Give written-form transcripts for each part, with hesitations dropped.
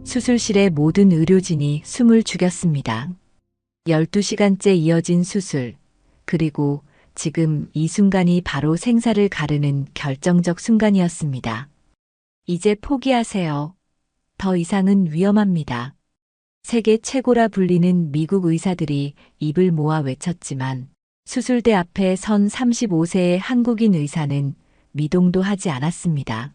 수술실의 모든 의료진이 숨을 죽였습니다. 12시간째 이어진 수술, 그리고 지금 이 순간이 바로 생사를 가르는 결정적 순간이었습니다. 이제 포기하세요. 더 이상은 위험합니다. 세계 최고라 불리는 미국 의사들이 입을 모아 외쳤지만 수술대 앞에 선 35세의 한국인 의사는 미동도 하지 않았습니다.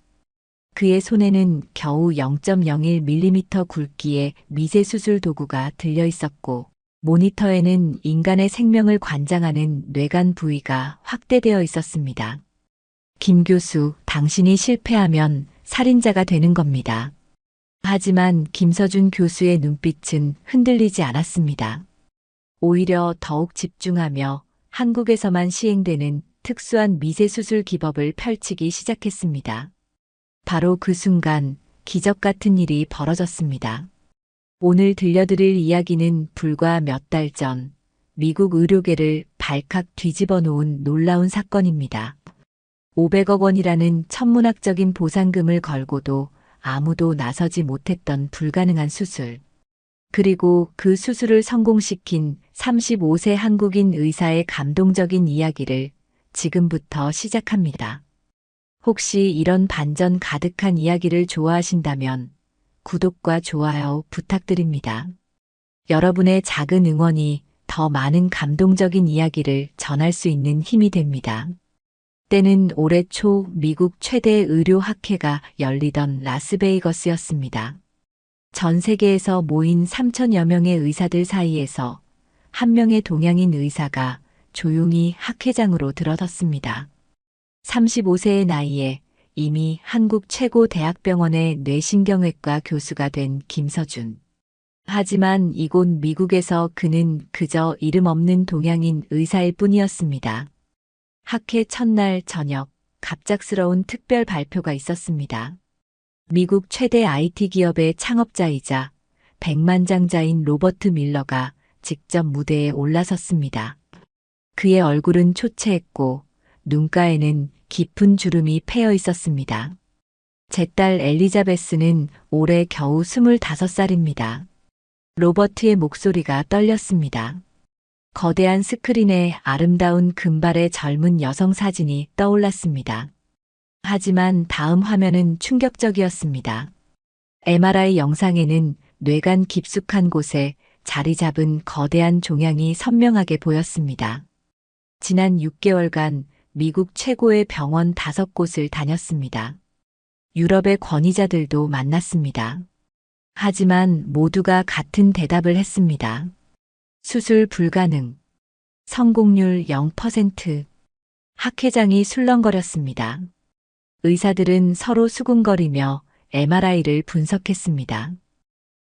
그의 손에는 겨우 0.01mm 굵기의 미세 수술 도구가 들려 있었고 모니터에는 인간의 생명을 관장하는 뇌간 부위가 확대되어 있었습니다. 김 교수, 당신이 실패하면 살인자가 되는 겁니다. 하지만 김서준 교수의 눈빛은 흔들리지 않았습니다. 오히려 더욱 집중하며 한국에서만 시행되는 특수한 미세수술 기법을 펼치기 시작했습니다. 바로 그 순간 기적 같은 일이 벌어졌습니다. 오늘 들려드릴 이야기는 불과 몇 달 전 미국 의료계를 발칵 뒤집어 놓은 놀라운 사건입니다. 500억 원이라는 천문학적인 보상금을 걸고도 아무도 나서지 못했던 불가능한 수술. 그리고 그 수술을 성공시킨 35세 한국인 의사의 감동적인 이야기를 지금부터 시작합니다. 혹시 이런 반전 가득한 이야기를 좋아하신다면 구독과 좋아요 부탁드립니다. 여러분의 작은 응원이 더 많은 감동적인 이야기를 전할 수 있는 힘이 됩니다. 때는 올해 초 미국 최대 의료학회가 열리던 라스베이거스였습니다. 전 세계에서 모인 3천여 명의 의사들 사이에서 한 명의 동양인 의사가 조용히 학회장으로 들어섰습니다. 35세의 나이에 이미 한국 최고 대학병원의 뇌신경외과 교수가 된 김서준. 하지만 이곳 미국에서 그는 그저 이름 없는 동양인 의사일 뿐이었습니다. 학회 첫날 저녁, 갑작스러운 특별 발표가 있었습니다. 미국 최대 IT 기업의 창업자이자 백만장자인 로버트 밀러가 직접 무대에 올라섰습니다. 그의 얼굴은 초췌했고 눈가에는 깊은 주름이 패여 있었습니다. 제 딸 엘리자베스는 올해 겨우 25살입니다. 로버트의 목소리가 떨렸습니다. 거대한 스크린에 아름다운 금발의 젊은 여성 사진이 떠올랐습니다. 하지만 다음 화면은 충격적이었습니다. MRI 영상에는 뇌간 깊숙한 곳에 자리 잡은 거대한 종양이 선명하게 보였습니다. 지난 6개월간 미국 최고의 병원 5곳을 다녔습니다. 유럽의 권위자들도 만났습니다. 하지만 모두가 같은 대답을 했습니다. 수술 불가능. 성공률 0%. 학회장이 술렁거렸습니다. 의사들은 서로 수군거리며 MRI를 분석했습니다.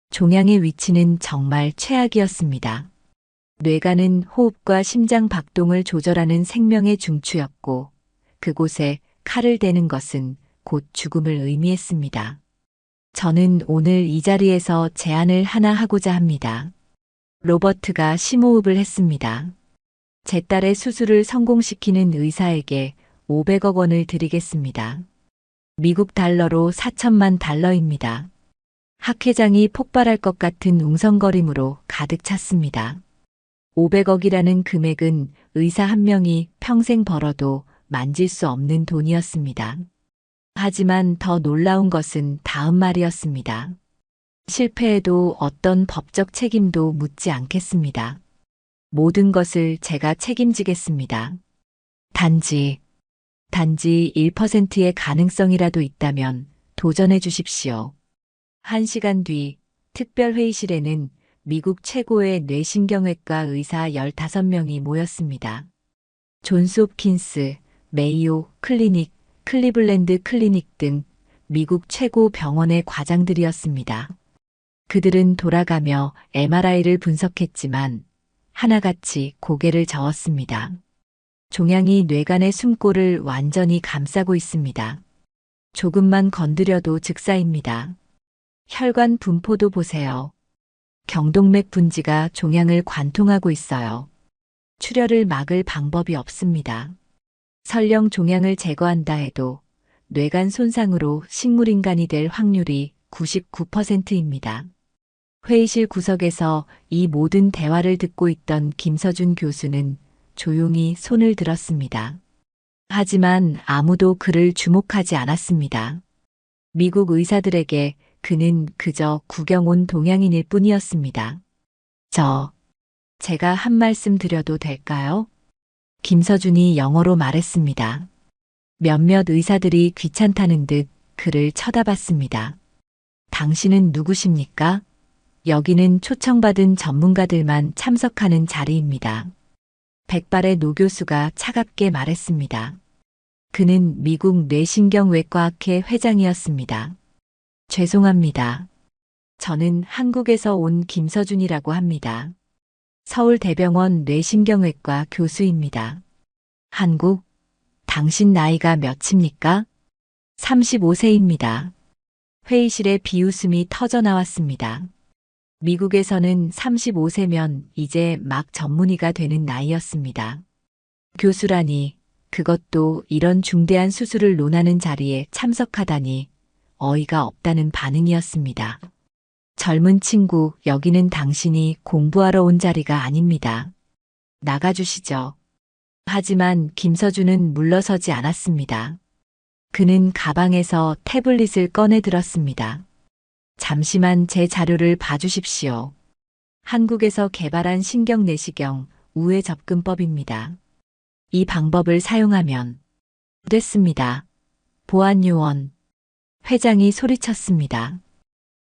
종양의 위치는 정말 최악이었습니다. 뇌간은 호흡과 심장 박동을 조절하는 생명의 중추였고 그곳에 칼을 대는 것은 곧 죽음을 의미했습니다. 저는 오늘 이 자리에서 제안을 하나 하고자 합니다. 로버트가 심호흡을 했습니다. 제 딸의 수술을 성공시키는 의사에게 500억 원을 드리겠습니다. 미국 달러로 4천만 달러입니다. 학회장이 폭발할 것 같은 웅성거림으로 가득 찼습니다. 500억이라는 금액은 의사 한 명이 평생 벌어도 만질 수 없는 돈이었습니다. 하지만 더 놀라운 것은 다음 말이었습니다. 실패해도 어떤 법적 책임도 묻지 않겠습니다. 모든 것을 제가 책임지겠습니다. 단지 1%의 가능성이라도 있다면 도전해 주십시오. 1시간 뒤 특별회의실에는 미국 최고의 뇌신경외과 의사 15명이 모였습니다. 존스 홉킨스, 메이오 클리닉, 클리블랜드 클리닉 등 미국 최고 병원의 과장들이었습니다. 그들은 돌아가며 MRI를 분석했지만 하나같이 고개를 저었습니다. 종양이 뇌간의 숨골을 완전히 감싸고 있습니다. 조금만 건드려도 즉사입니다. 혈관 분포도 보세요. 경동맥 분지가 종양을 관통하고 있어요. 출혈을 막을 방법이 없습니다. 설령 종양을 제거한다 해도 뇌간 손상으로 식물인간이 될 확률이 99%입니다. 회의실 구석에서 이 모든 대화를 듣고 있던 김서준 교수는 조용히 손을 들었습니다. 하지만 아무도 그를 주목하지 않았습니다. 미국 의사들에게 그는 그저 구경 온 동양인일 뿐이었습니다. 제가 한 말씀 드려도 될까요? 김서준이 영어로 말했습니다. 몇몇 의사들이 귀찮다는 듯 그를 쳐다봤습니다. 당신은 누구십니까? 여기는 초청받은 전문가들만 참석하는 자리입니다. 백발의 노 교수가 차갑게 말했습니다. 그는 미국 뇌신경외과학회 회장이었습니다. 죄송합니다. 저는 한국에서 온 김서준이라고 합니다. 서울대병원 뇌신경외과 교수입니다. 한국? 당신 나이가 몇입니까? 35세입니다. 회의실에 비웃음이 터져 나왔습니다. 미국에서는 35세면 이제 막 전문의가 되는 나이였습니다. 교수라니, 그것도 이런 중대한 수술을 논하는 자리에 참석하다니 어이가 없다는 반응이었습니다. 젊은 친구, 여기는 당신이 공부하러 온 자리가 아닙니다. 나가주시죠. 하지만 김서준은 물러서지 않았습니다. 그는 가방에서 태블릿을 꺼내 들었습니다. 잠시만 제 자료를 봐주십시오. 한국에서 개발한 신경내시경 우회 접근법입니다. 이 방법을 사용하면 됐습니다. 보안 요원. 회장이 소리쳤습니다.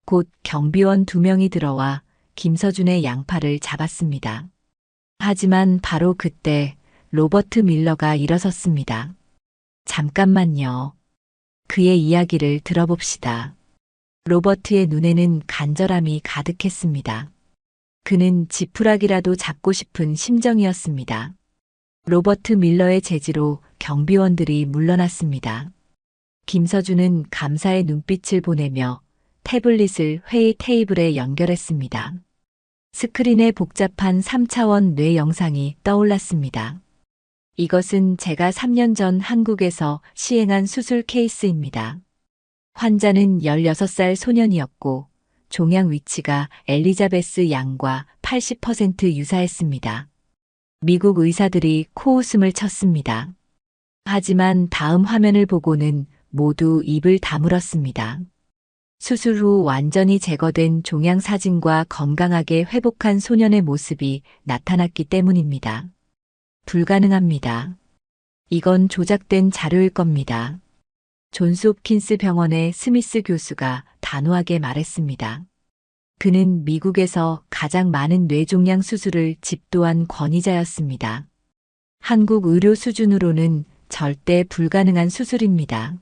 곧 경비원 2명이 들어와 김서준의 양팔을 잡았습니다. 하지만 바로 그때 로버트 밀러가 일어섰습니다. 잠깐만요. 그의 이야기를 들어봅시다. 로버트의 눈에는 간절함이 가득했습니다. 그는 지푸라기라도 잡고 싶은 심정이었습니다. 로버트 밀러의 제지로 경비원들이 물러났습니다. 김서준은 감사의 눈빛을 보내며 태블릿을 회의 테이블에 연결했습니다. 스크린에 복잡한 3차원 뇌 영상이 떠올랐습니다. 이것은 제가 3년 전 한국에서 시행한 수술 케이스입니다. 환자는 16살 소년이었고 종양 위치가 엘리자베스 양과 80% 유사했습니다. 미국 의사들이 코웃음을 쳤습니다. 하지만 다음 화면을 보고는 모두 입을 다물었습니다. 수술 후 완전히 제거된 종양 사진과 건강하게 회복한 소년의 모습이 나타났기 때문입니다. 불가능합니다. 이건 조작된 자료일 겁니다. 존스 홉킨스 병원의 스미스 교수가 단호하게 말했습니다. 그는 미국에서 가장 많은 뇌종양 수술을 집도한 권위자였습니다. 한국 의료 수준으로는 절대 불가능한 수술입니다.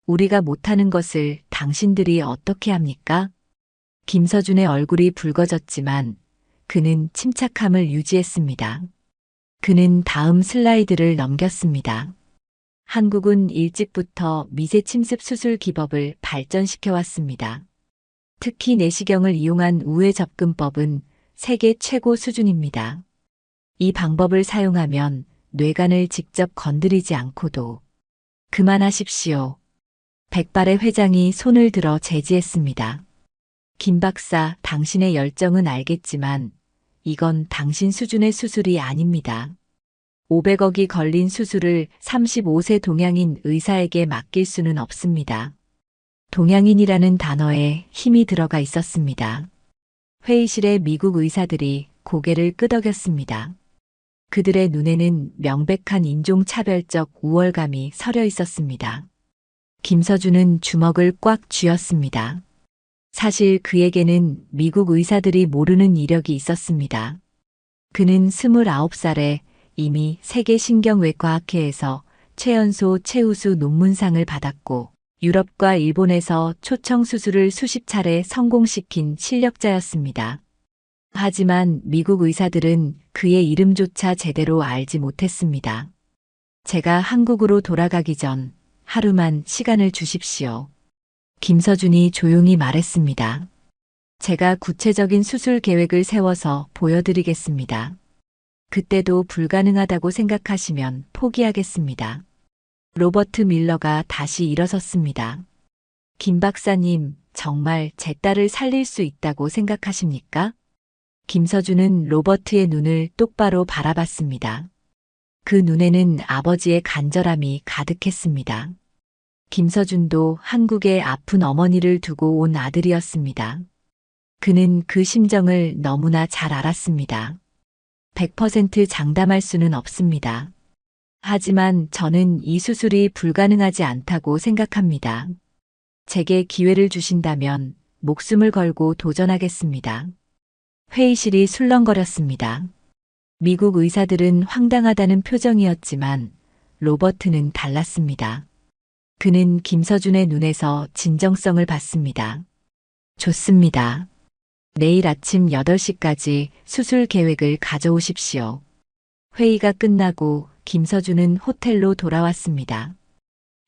우리가 못하는 것을 당신들이 어떻게 합니까? 김서준의 얼굴이 붉어졌지만 그는 침착함을 유지했습니다. 그는 다음 슬라이드를 넘겼습니다. 한국은 일찍부터 미세 침습 수술 기법을 발전시켜 왔습니다. 특히 내시경을 이용한 우회 접근법은 세계 최고 수준입니다. 이 방법을 사용하면 뇌관을 직접 건드리지 않고도 그만하십시오. 백발의 회장이 손을 들어 제지했습니다. 김 박사, 당신의 열정은 알겠지만 이건 당신 수준의 수술이 아닙니다. 500억이 걸린 수술을 35세 동양인 의사에게 맡길 수는 없습니다. 동양인이라는 단어에 힘이 들어가 있었습니다. 회의실의 미국 의사들이 고개를 끄덕였습니다. 그들의 눈에는 명백한 인종차별적 우월감이 서려 있었습니다. 김서준은 주먹을 꽉 쥐었습니다. 사실 그에게는 미국 의사들이 모르는 이력이 있었습니다. 그는 29살에 이미 세계신경외과학회에서 최연소 최우수 논문상을 받았고 유럽과 일본에서 초청 수술을 수십 차례 성공시킨 실력자였습니다. 하지만 미국 의사들은 그의 이름조차 제대로 알지 못했습니다. 제가 한국으로 돌아가기 전 하루만 시간을 주십시오. 김서준이 조용히 말했습니다. 제가 구체적인 수술 계획을 세워서 보여드리겠습니다. 그때도 불가능하다고 생각하시면 포기하겠습니다. 로버트 밀러가 다시 일어섰습니다. 김 박사님, 정말 제 딸을 살릴 수 있다고 생각하십니까? 김서준은 로버트의 눈을 똑바로 바라봤습니다. 그 눈에는 아버지의 간절함이 가득했습니다. 김서준도 한국에 아픈 어머니를 두고 온 아들이었습니다. 그는 그 심정을 너무나 잘 알았습니다. 100% 장담할 수는 없습니다. 하지만 저는 이 수술이 불가능하지 않다고 생각합니다. 제게 기회를 주신다면 목숨을 걸고 도전하겠습니다. 회의실이 술렁거렸습니다. 미국 의사들은 황당하다는 표정이었지만 로버트는 달랐습니다. 그는 김서준의 눈에서 진정성을 봤습니다. 좋습니다. 내일 아침 8시까지 수술 계획을 가져오십시오. 회의가 끝나고 김서준은 호텔로 돌아왔습니다.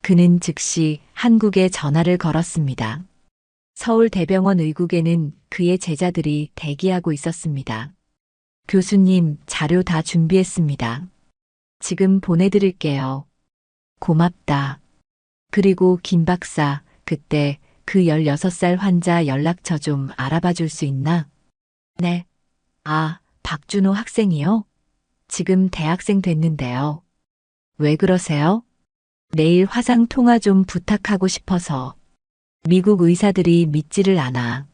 그는 즉시 한국에 전화를 걸었습니다. 서울대병원 의국에는 그의 제자들이 대기하고 있었습니다. 교수님, 자료 다 준비했습니다. 지금 보내드릴게요. 고맙다. 그리고 김 박사, 그때 그 16살 환자 연락처 좀 알아봐 줄 수 있나? 네. 아, 박준호 학생이요? 지금 대학생 됐는데요. 왜 그러세요? 내일 화상 통화 좀 부탁하고 싶어서. 미국 의사들이 믿지를 않아.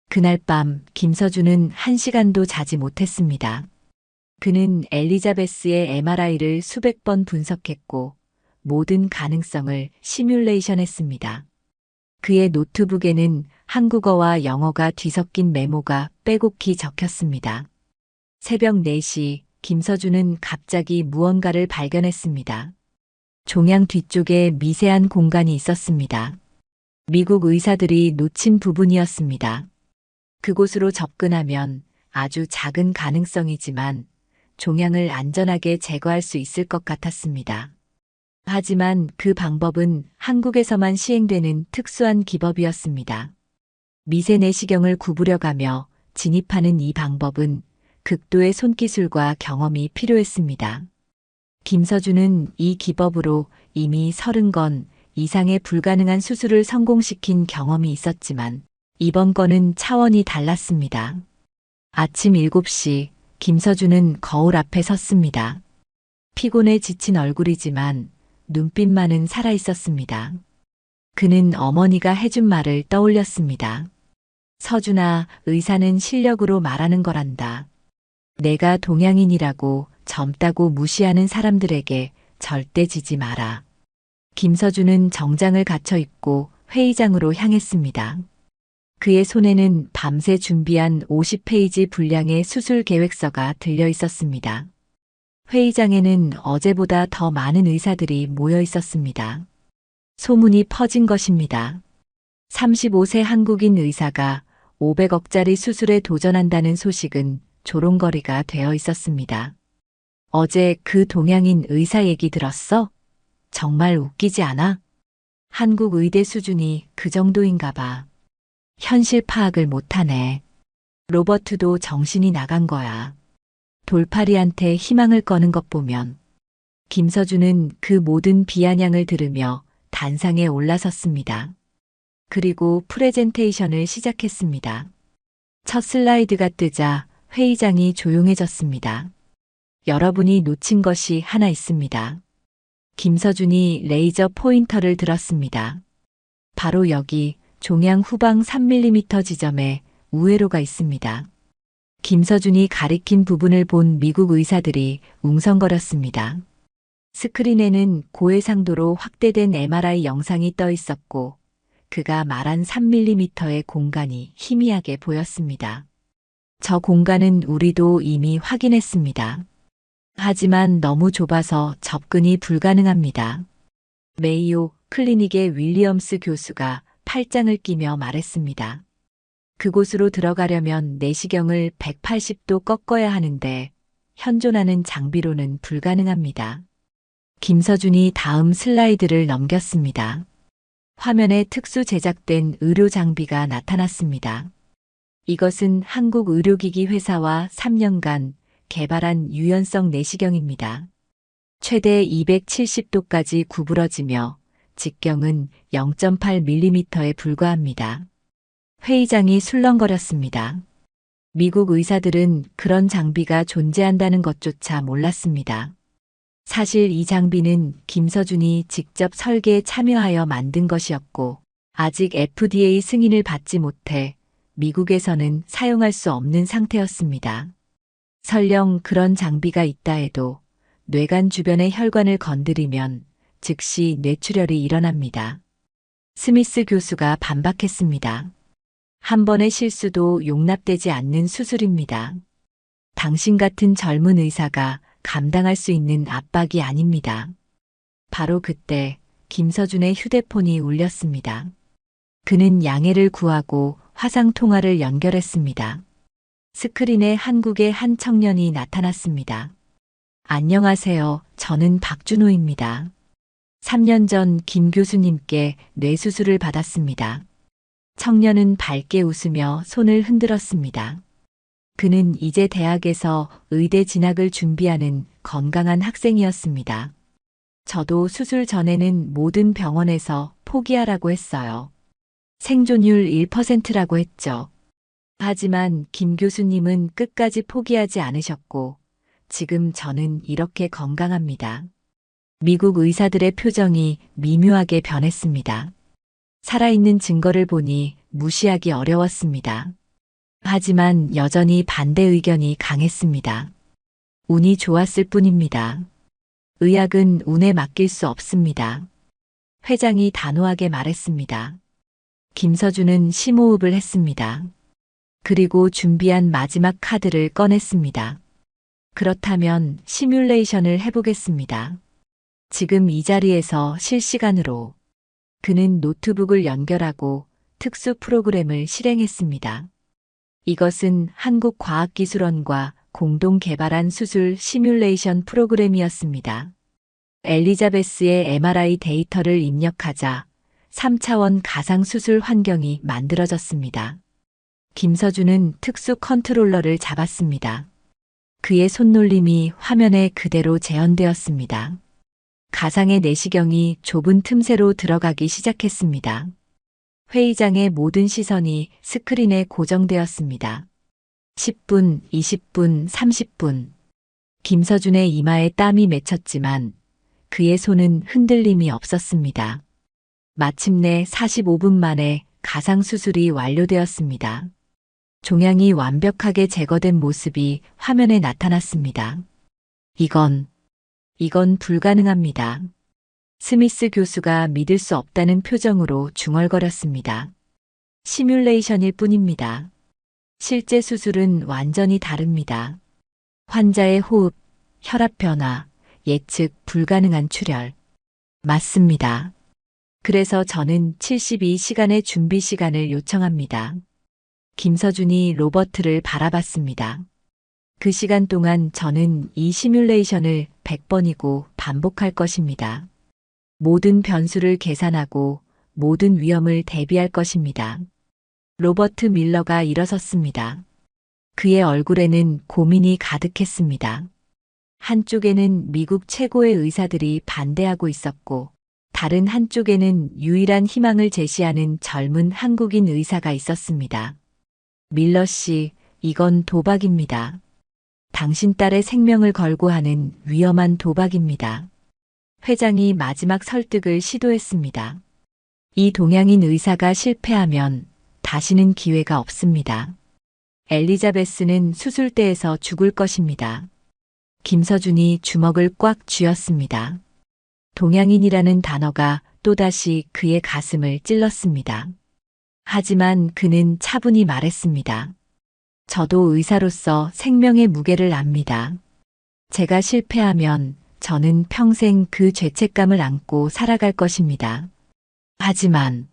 그날 밤 김서준은 1시간도 자지 못했습니다. 그는 엘리자베스의 MRI를 수백 번 분석했고 모든 가능성을 시뮬레이션했습니다. 그의 노트북에는 한국어와 영어가 뒤섞인 메모가 빼곡히 적혔습니다. 새벽 4시 김서준은 갑자기 무언가를 발견했습니다. 종양 뒤쪽에 미세한 공간이 있었습니다. 미국 의사들이 놓친 부분이었습니다. 그곳으로 접근하면 아주 작은 가능성이지만 종양을 안전하게 제거할 수 있을 것 같았습니다. 하지만 그 방법은 한국에서만 시행되는 특수한 기법이었습니다. 미세 내시경을 구부려가며 진입하는 이 방법은 극도의 손기술과 경험이 필요했습니다. 김서준은 이 기법으로 이미 30건 이상의 불가능한 수술을 성공시킨 경험이 있었지만 이번 건은 차원이 달랐습니다. 아침 7시 김서준은 거울 앞에 섰습니다. 피곤해 지친 얼굴이지만 눈빛만은 살아있었습니다. 그는 어머니가 해준 말을 떠올렸습니다. 서준아, 의사는 실력으로 말하는 거란다. 내가 동양인이라고 젊다고 무시하는 사람들에게 절대 지지 마라. 김서준은 정장을 갖춰 입고 회의장으로 향했습니다. 그의 손에는 밤새 준비한 50페이지 분량의 수술 계획서가 들려 있었습니다. 회의장에는 어제보다 더 많은 의사들이 모여 있었습니다. 소문이 퍼진 것입니다. 35세 한국인 의사가 500억짜리 수술에 도전한다는 소식은 조롱거리가 되어 있었습니다. 어제 그 동양인 의사 얘기 들었어? 정말 웃기지 않아? 한국 의대 수준이 그 정도인가 봐. 현실 파악을 못하네. 로버트도 정신이 나간 거야. 돌팔이한테 희망을 거는 것 보면. 김서준은 그 모든 비아냥을 들으며 단상에 올라섰습니다. 그리고 프레젠테이션을 시작했습니다. 첫 슬라이드가 뜨자 회의장이 조용해졌습니다. 여러분이 놓친 것이 하나 있습니다. 김서준이 레이저 포인터를 들었습니다. 바로 여기 종양 후방 3mm 지점에 우회로가 있습니다. 김서준이 가리킨 부분을 본 미국 의사들이 웅성거렸습니다. 스크린에는 고해상도로 확대된 MRI 영상이 떠 있었고 그가 말한 3mm의 공간이 희미하게 보였습니다. 저 공간은 우리도 이미 확인했습니다. 하지만 너무 좁아서 접근이 불가능합니다. 메이오 클리닉의 윌리엄스 교수가 팔짱을 끼며 말했습니다. 그곳으로 들어가려면 내시경을 180도 꺾어야 하는데 현존하는 장비로는 불가능합니다. 김서준이 다음 슬라이드를 넘겼습니다. 화면에 특수 제작된 의료 장비가 나타났습니다. 이것은 한국 의료기기 회사와 3년간 개발한 유연성 내시경입니다. 최대 270도까지 구부러지며 직경은 0.8mm에 불과합니다. 회의장이 술렁거렸습니다. 미국 의사들은 그런 장비가 존재한다는 것조차 몰랐습니다. 사실 이 장비는 김서준이 직접 설계에 참여하여 만든 것이었고, 아직 FDA 승인을 받지 못해 미국에서는 사용할 수 없는 상태였습니다. 설령 그런 장비가 있다 해도 뇌관 주변의 혈관을 건드리면 즉시 뇌출혈이 일어납니다. 스미스 교수가 반박했습니다. 한 번의 실수도 용납되지 않는 수술입니다. 당신 같은 젊은 의사가 감당할 수 있는 압박이 아닙니다. 바로 그때 김서준의 휴대폰이 울렸습니다. 그는 양해를 구하고 화상통화를 연결했습니다. 스크린에 한국의 한 청년이 나타났습니다. 안녕하세요. 저는 박준호입니다. 3년 전 김 교수님께 뇌수술을 받았습니다. 청년은 밝게 웃으며 손을 흔들었습니다. 그는 이제 대학에서 의대 진학을 준비하는 건강한 학생이었습니다. 저도 수술 전에는 모든 병원에서 포기하라고 했어요. 생존율 1%라고 했죠. 하지만 김 교수님은 끝까지 포기하지 않으셨고, 지금 저는 이렇게 건강합니다. 미국 의사들의 표정이 미묘하게 변했습니다. 살아있는 증거를 보니 무시하기 어려웠습니다. 하지만 여전히 반대 의견이 강했습니다. 운이 좋았을 뿐입니다. 의학은 운에 맡길 수 없습니다. 회장이 단호하게 말했습니다. 김서준은 심호흡을 했습니다. 그리고 준비한 마지막 카드를 꺼냈습니다. 그렇다면 시뮬레이션을 해보겠습니다. 지금 이 자리에서 실시간으로. 그는 노트북을 연결하고 특수 프로그램을 실행했습니다. 이것은 한국과학기술원과 공동 개발한 수술 시뮬레이션 프로그램이었습니다. 엘리자베스의 MRI 데이터를 입력하자 3차원 가상수술 환경이 만들어졌습니다. 김서준은 특수 컨트롤러를 잡았습니다. 그의 손놀림이 화면에 그대로 재현되었습니다. 가상의 내시경이 좁은 틈새로 들어가기 시작했습니다. 회의장의 모든 시선이 스크린에 고정되었습니다. 10분, 20분, 30분. 김서준의 이마에 땀이 맺혔지만 그의 손은 흔들림이 없었습니다. 마침내 45분 만에 가상수술이 완료되었습니다. 종양이 완벽하게 제거된 모습이 화면에 나타났습니다. 이건 불가능합니다. 스미스 교수가 믿을 수 없다는 표정으로 중얼거렸습니다. 시뮬레이션일 뿐입니다. 실제 수술은 완전히 다릅니다. 환자의 호흡, 혈압 변화, 예측 불가능한 출혈. 맞습니다. 그래서 저는 72시간의 준비 시간을 요청합니다. 김서준이 로버트를 바라봤습니다. 그 시간 동안 저는 이 시뮬레이션을 100번이고 반복할 것입니다. 모든 변수를 계산하고 모든 위험을 대비할 것입니다. 로버트 밀러가 일어섰습니다. 그의 얼굴에는 고민이 가득했습니다. 한쪽에는 미국 최고의 의사들이 반대하고 있었고, 다른 한쪽에는 유일한 희망을 제시하는 젊은 한국인 의사가 있었습니다. 밀러 씨, 이건 도박입니다. 당신 딸의 생명을 걸고 하는 위험한 도박입니다. 회장이 마지막 설득을 시도했습니다. 이 동양인 의사가 실패하면 다시는 기회가 없습니다. 엘리자베스는 수술대에서 죽을 것입니다. 김서준이 주먹을 꽉 쥐었습니다. 동양인이라는 단어가 또다시 그의 가슴을 찔렀습니다. 하지만 그는 차분히 말했습니다. 저도 의사로서 생명의 무게를 압니다. 제가 실패하면 저는 평생 그 죄책감을 안고 살아갈 것입니다. 하지만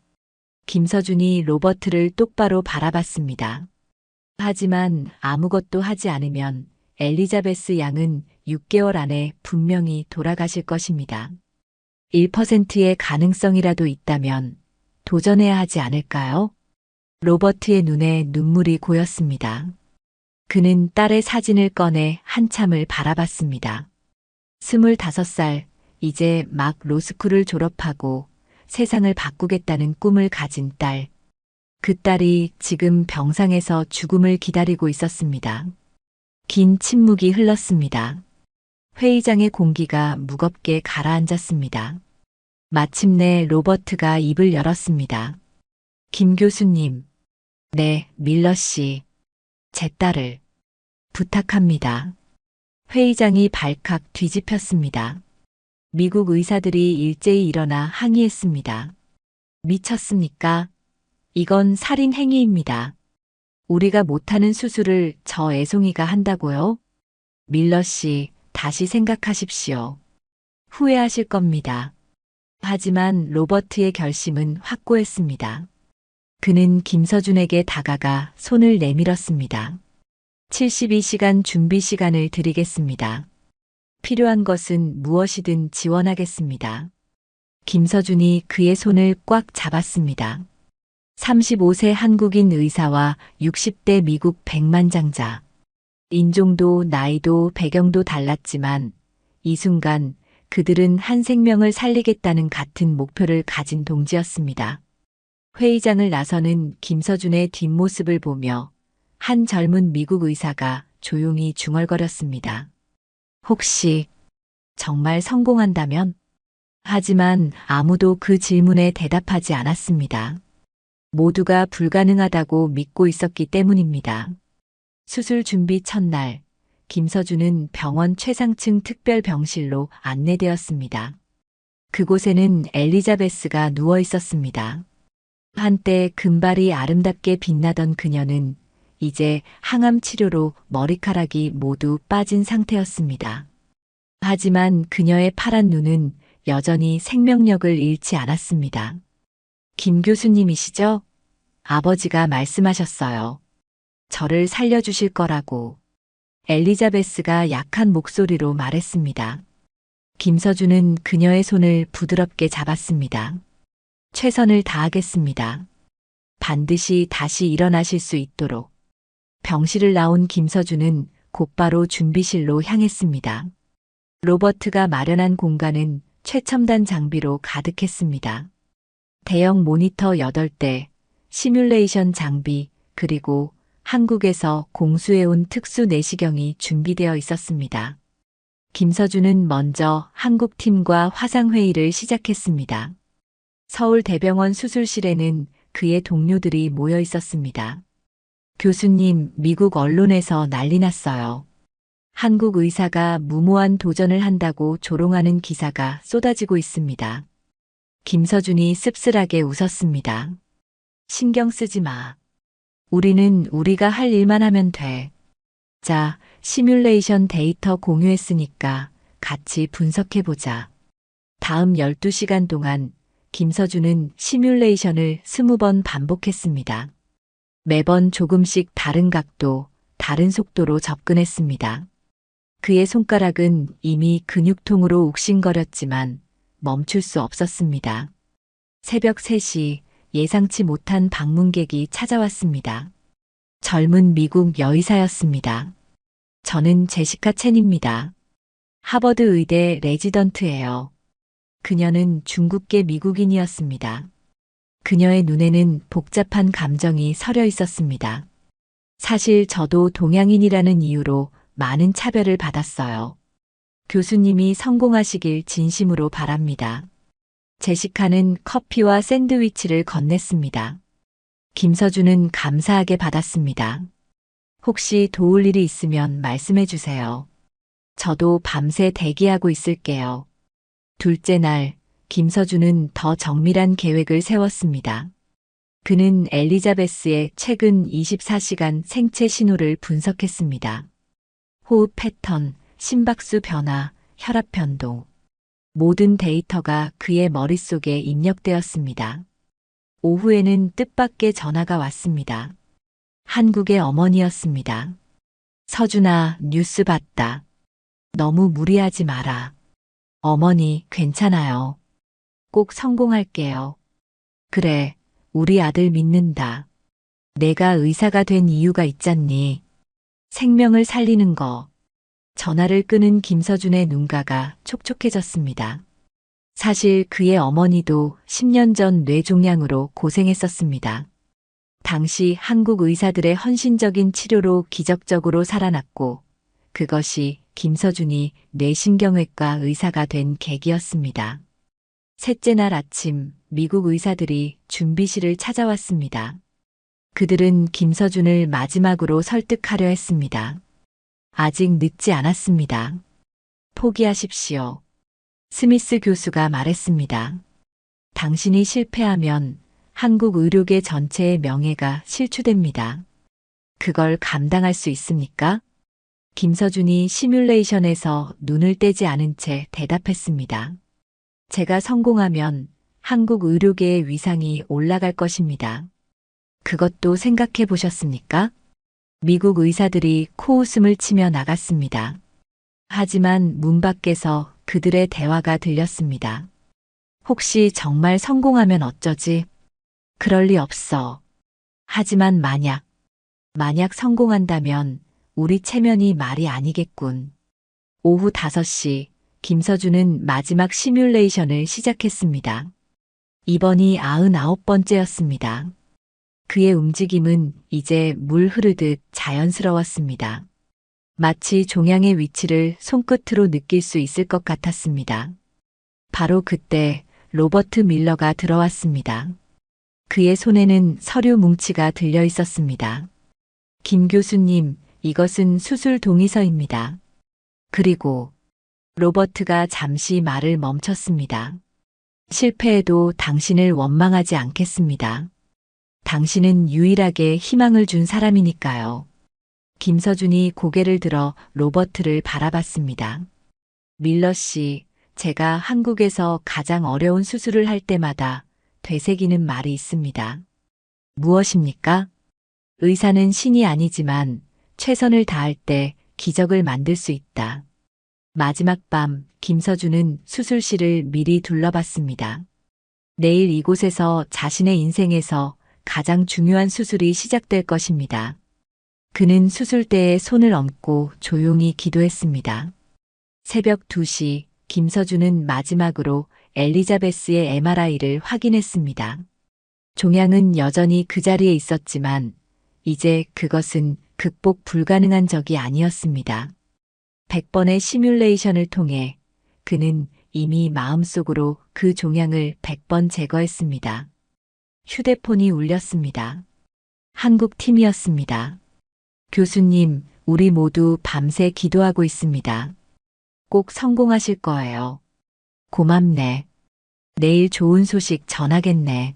김서준이 로버트를 똑바로 바라봤습니다. 하지만 아무것도 하지 않으면 엘리자베스 양은 6개월 안에 분명히 돌아가실 것입니다. 1%의 가능성이라도 있다면 도전해야 하지 않을까요? 로버트의 눈에 눈물이 고였습니다. 그는 딸의 사진을 꺼내 한참을 바라봤습니다. 25살, 이제 막 로스쿨을 졸업하고 세상을 바꾸겠다는 꿈을 가진 딸. 그 딸이 지금 병상에서 죽음을 기다리고 있었습니다. 긴 침묵이 흘렀습니다. 회의장의 공기가 무겁게 가라앉았습니다. 마침내 로버트가 입을 열었습니다. 김 교수님. 네, 밀러 씨. 제 딸을 부탁합니다. 회의장이 발칵 뒤집혔습니다. 미국 의사들이 일제히 일어나 항의했습니다. 미쳤습니까? 이건 살인 행위입니다. 우리가 못하는 수술을 저 애송이가 한다고요? 밀러 씨, 다시 생각하십시오. 후회하실 겁니다. 하지만 로버트의 결심은 확고했습니다. 그는 김서준에게 다가가 손을 내밀었습니다. 72시간 준비 시간을 드리겠습니다. 필요한 것은 무엇이든 지원하겠습니다. 김서준이 그의 손을 꽉 잡았습니다. 35세 한국인 의사와 60대 미국 백만장자. 인종도 나이도 배경도 달랐지만 이 순간 그들은 한 생명을 살리겠다는 같은 목표를 가진 동지였습니다. 회의장을 나서는 김서준의 뒷모습을 보며 한 젊은 미국 의사가 조용히 중얼거렸습니다. 혹시 정말 성공한다면? 하지만 아무도 그 질문에 대답하지 않았습니다. 모두가 불가능하다고 믿고 있었기 때문입니다. 수술 준비 첫날, 김서준은 병원 최상층 특별병실로 안내되었습니다. 그곳에는 엘리자베스가 누워 있었습니다. 한때 금발이 아름답게 빛나던 그녀는 이제 항암 치료로 머리카락이 모두 빠진 상태였습니다. 하지만 그녀의 파란 눈은 여전히 생명력을 잃지 않았습니다. 김 교수님이시죠? 아버지가 말씀하셨어요. 저를 살려주실 거라고. 엘리자베스가 약한 목소리로 말했습니다. 김서준은 그녀의 손을 부드럽게 잡았습니다. 최선을 다하겠습니다. 반드시 다시 일어나실 수 있도록. 병실을 나온 김서준은 곧바로 준비실로 향했습니다. 로버트가 마련한 공간은 최첨단 장비로 가득했습니다. 대형 모니터 8대, 시뮬레이션 장비, 그리고 한국에서 공수해온 특수 내시경이 준비되어 있었습니다. 김서준은 먼저 한국팀과 화상회의를 시작했습니다. 서울대병원 수술실에는 그의 동료들이 모여 있었습니다. 교수님, 미국 언론에서 난리 났어요. 한국 의사가 무모한 도전을 한다고 조롱하는 기사가 쏟아지고 있습니다. 김서준이 씁쓸하게 웃었습니다. 신경 쓰지 마. 우리는 우리가 할 일만 하면 돼. 자, 시뮬레이션 데이터 공유했으니까 같이 분석해보자. 다음 12시간 동안 김서준은 시뮬레이션을 20번 반복했습니다. 매번 조금씩 다른 각도, 다른 속도로 접근했습니다. 그의 손가락은 이미 근육통으로 욱신거렸지만 멈출 수 없었습니다. 새벽 3시 예상치 못한 방문객이 찾아왔습니다. 젊은 미국 여의사였습니다. 저는 제시카 첸입니다. 하버드 의대 레지던트예요. 그녀는 중국계 미국인이었습니다. 그녀의 눈에는 복잡한 감정이 서려 있었습니다. 사실 저도 동양인이라는 이유로 많은 차별을 받았어요. 교수님이 성공하시길 진심으로 바랍니다. 제시카는 커피와 샌드위치를 건넸습니다. 김서준은 감사하게 받았습니다. 혹시 도울 일이 있으면 말씀해 주세요. 저도 밤새 대기하고 있을게요. 둘째 날, 김서준은 더 정밀한 계획을 세웠습니다. 그는 엘리자베스의 최근 24시간 생체 신호를 분석했습니다. 호흡 패턴, 심박수 변화, 혈압 변동. 모든 데이터가 그의 머릿속에 입력되었습니다. 오후에는 뜻밖의 전화가 왔습니다. 한국의 어머니였습니다. 서준아, 뉴스 봤다. 너무 무리하지 마라. 어머니, 괜찮아요. 꼭 성공할게요. 그래, 우리 아들 믿는다. 내가 의사가 된 이유가 있잖니. 생명을 살리는 거. 전화를 끄는 김서준의 눈가가 촉촉해졌습니다. 사실 그의 어머니도 10년 전 뇌종양으로 고생했었습니다. 당시 한국 의사들의 헌신적인 치료로 기적적으로 살아났고 그것이 김서준이 뇌신경외과 의사가 된 계기였습니다. 셋째 날 아침 미국 의사들이 준비실을 찾아왔습니다. 그들은 김서준을 마지막으로 설득하려 했습니다. 아직 늦지 않았습니다. 포기하십시오. 스미스 교수가 말했습니다. 당신이 실패하면 한국 의료계 전체의 명예가 실추됩니다. 그걸 감당할 수 있습니까? 김서준이 시뮬레이션에서 눈을 떼지 않은 채 대답했습니다. 제가 성공하면 한국 의료계의 위상이 올라갈 것입니다. 그것도 생각해 보셨습니까? 미국 의사들이 코웃음을 치며 나갔습니다. 하지만 문 밖에서 그들의 대화가 들렸습니다. 혹시 정말 성공하면 어쩌지? 그럴 리 없어. 하지만 만약 성공한다면 우리 체면이 말이 아니겠군. 오후 5시 김서준은 마지막 시뮬레이션을 시작했습니다. 이번이 99번째였습니다. 그의 움직임은 이제 물 흐르듯 자연스러웠습니다. 마치 종양의 위치를 손끝으로 느낄 수 있을 것 같았습니다. 바로 그때 로버트 밀러가 들어왔습니다. 그의 손에는 서류 뭉치가 들려 있었습니다. 김 교수님, 이것은 수술 동의서입니다. 그리고 로버트가 잠시 말을 멈췄습니다. 실패해도 당신을 원망하지 않겠습니다. 당신은 유일하게 희망을 준 사람이니까요. 김서준이 고개를 들어 로버트를 바라봤습니다. 밀러 씨, 제가 한국에서 가장 어려운 수술을 할 때마다 되새기는 말이 있습니다. 무엇입니까? 의사는 신이 아니지만 최선을 다할 때 기적을 만들 수 있다. 마지막 밤 김서준은 수술실을 미리 둘러봤습니다. 내일 이곳에서 자신의 인생에서 가장 중요한 수술이 시작될 것입니다. 그는 수술대에 손을 얹고 조용히 기도했습니다. 새벽 2시 김서준은 마지막으로 엘리자베스의 MRI를 확인했습니다. 종양은 여전히 그 자리에 있었지만 이제 그것은 극복 불가능한 적이 아니었습니다. 100번의 시뮬레이션을 통해 그는 이미 마음속으로 그 종양을 100번 제거했습니다. 휴대폰이 울렸습니다. 한국 팀이었습니다. 교수님, 우리 모두 밤새 기도하고 있습니다. 꼭 성공하실 거예요. 고맙네. 내일 좋은 소식 전하겠네.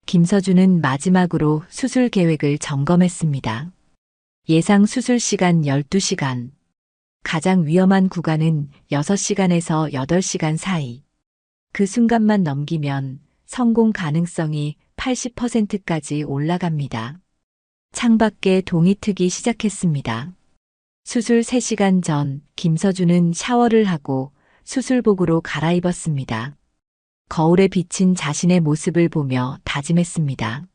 김서준은 마지막으로 수술 계획을 점검했습니다. 예상 수술 시간 12시간. 가장 위험한 구간은 6시간에서 8시간 사이. 그 순간만 넘기면 성공 가능성이 80%까지 올라갑니다. 창밖에 동이 트기 시작했습니다. 수술 3시간 전 김서준은 샤워를 하고 수술복으로 갈아입었습니다. 거울에 비친 자신의 모습을 보며 다짐했습니다.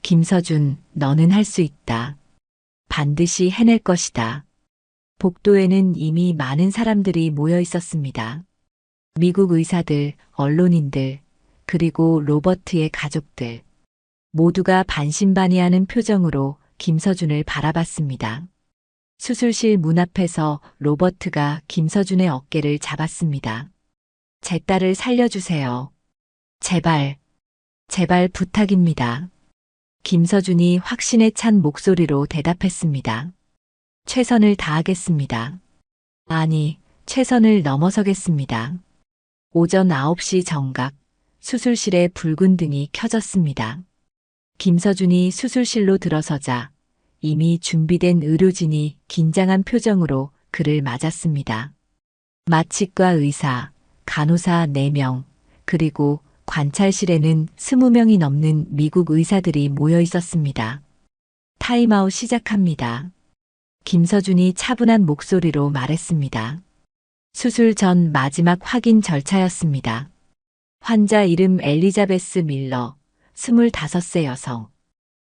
김서준, 너는 할 수 있다. 반드시 해낼 것이다. 복도에는 이미 많은 사람들이 모여 있었습니다. 미국 의사들, 언론인들, 그리고 로버트의 가족들. 모두가 반신반의하는 표정으로 김서준을 바라봤습니다. 수술실 문 앞에서 로버트가 김서준의 어깨를 잡았습니다. 제 딸을 살려주세요. 제발, 제발 부탁입니다. 김서준이 확신에 찬 목소리로 대답했습니다. 최선을 다하겠습니다. 아니, 최선을 넘어서겠습니다. 오전 9시 정각, 수술실에 붉은 등이 켜졌습니다. 김서준이 수술실로 들어서자 이미 준비된 의료진이 긴장한 표정으로 그를 맞았습니다. 마취과 의사, 간호사 4명, 그리고 관찰실에는 20명이 넘는 미국 의사들이 모여 있었습니다. 타임아웃 시작합니다. 김서준이 차분한 목소리로 말했습니다. 수술 전 마지막 확인 절차였습니다. 환자 이름 엘리자베스 밀러, 25세 여성.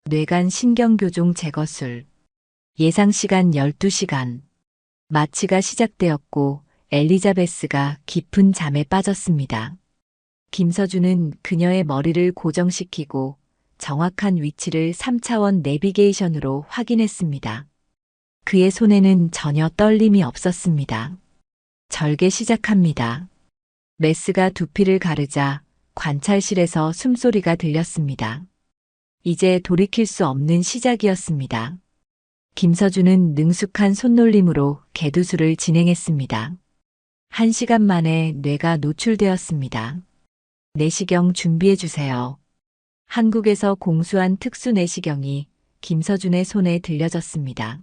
뇌간 신경교종 제거술. 예상 시간 12시간. 마취가 시작되었고 엘리자베스가 깊은 잠에 빠졌습니다. 김서준은 그녀의 머리를 고정시키고 정확한 위치를 3차원 내비게이션으로 확인했습니다. 그의 손에는 전혀 떨림이 없었습니다. 절개 시작합니다. 메스가 두피를 가르자 관찰실에서 숨소리가 들렸습니다. 이제 돌이킬 수 없는 시작이었습니다. 김서준은 능숙한 손놀림으로 개두수를 진행했습니다. 1시간 만에 뇌가 노출되었습니다. 내시경 준비해주세요. 한국에서 공수한 특수 내시경이 김서준의 손에 들려졌습니다.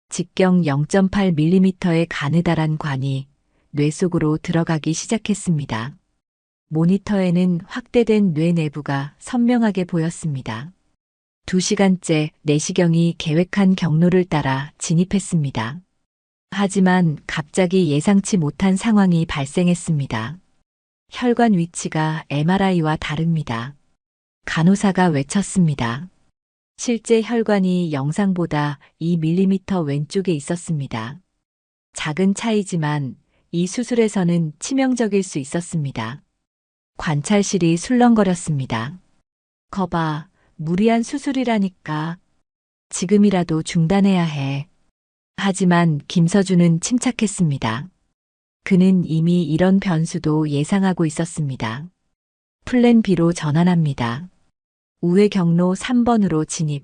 직경 0.8mm의 가느다란 관이 뇌 속으로 들어가기 시작했습니다. 모니터에는 확대된 뇌 내부가 선명하게 보였습니다. 2시간째 내시경이 계획한 경로를 따라 진입했습니다. 하지만 갑자기 예상치 못한 상황이 발생했습니다. 혈관 위치가 MRI와 다릅니다. 간호사가 외쳤습니다. 실제 혈관이 영상보다 2mm 왼쪽에 있었습니다. 작은 차이지만 이 수술에서는 치명적일 수 있었습니다. 관찰실이 술렁거렸습니다. 거봐, 무리한 수술이라니까. 지금이라도 중단해야 해. 하지만 김서준은 침착했습니다. 그는 이미 이런 변수도 예상하고 있었습니다. 플랜 B로 전환합니다. 우회 경로 3번으로 진입.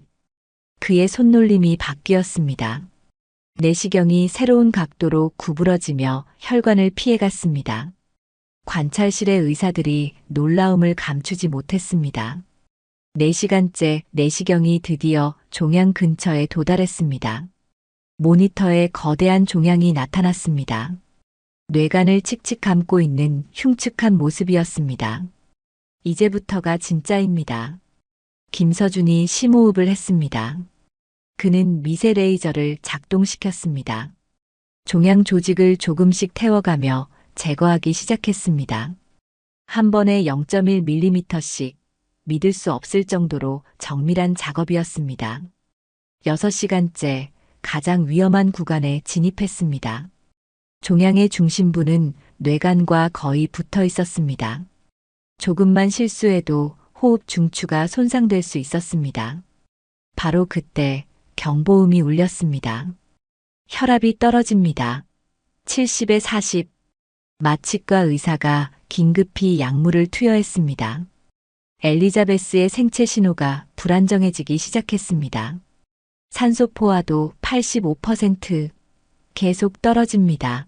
그의 손놀림이 바뀌었습니다. 내시경이 새로운 각도로 구부러지며 혈관을 피해갔습니다. 관찰실의 의사들이 놀라움을 감추지 못했습니다. 4시간째 내시경이 드디어 종양 근처에 도달했습니다. 모니터에 거대한 종양이 나타났습니다. 뇌관을 칙칙 감고 있는 흉측한 모습이었습니다. 이제부터가 진짜입니다. 김서준이 심호흡을 했습니다. 그는 미세 레이저를 작동시켰습니다. 종양 조직을 조금씩 태워가며 제거하기 시작했습니다. 한 번에 0.1mm씩 믿을 수 없을 정도로 정밀한 작업이었습니다. 6시간째 가장 위험한 구간에 진입했습니다. 종양의 중심부는 뇌관과 거의 붙어 있었습니다. 조금만 실수해도 호흡 중추가 손상될 수 있었습니다. 바로 그때 경보음이 울렸습니다. 혈압이 떨어집니다. 70에 40. 마취과 의사가 긴급히 약물을 투여했습니다. 엘리자베스의 생체 신호가 불안정해지기 시작했습니다. 산소 포화도 85%. 계속 떨어집니다.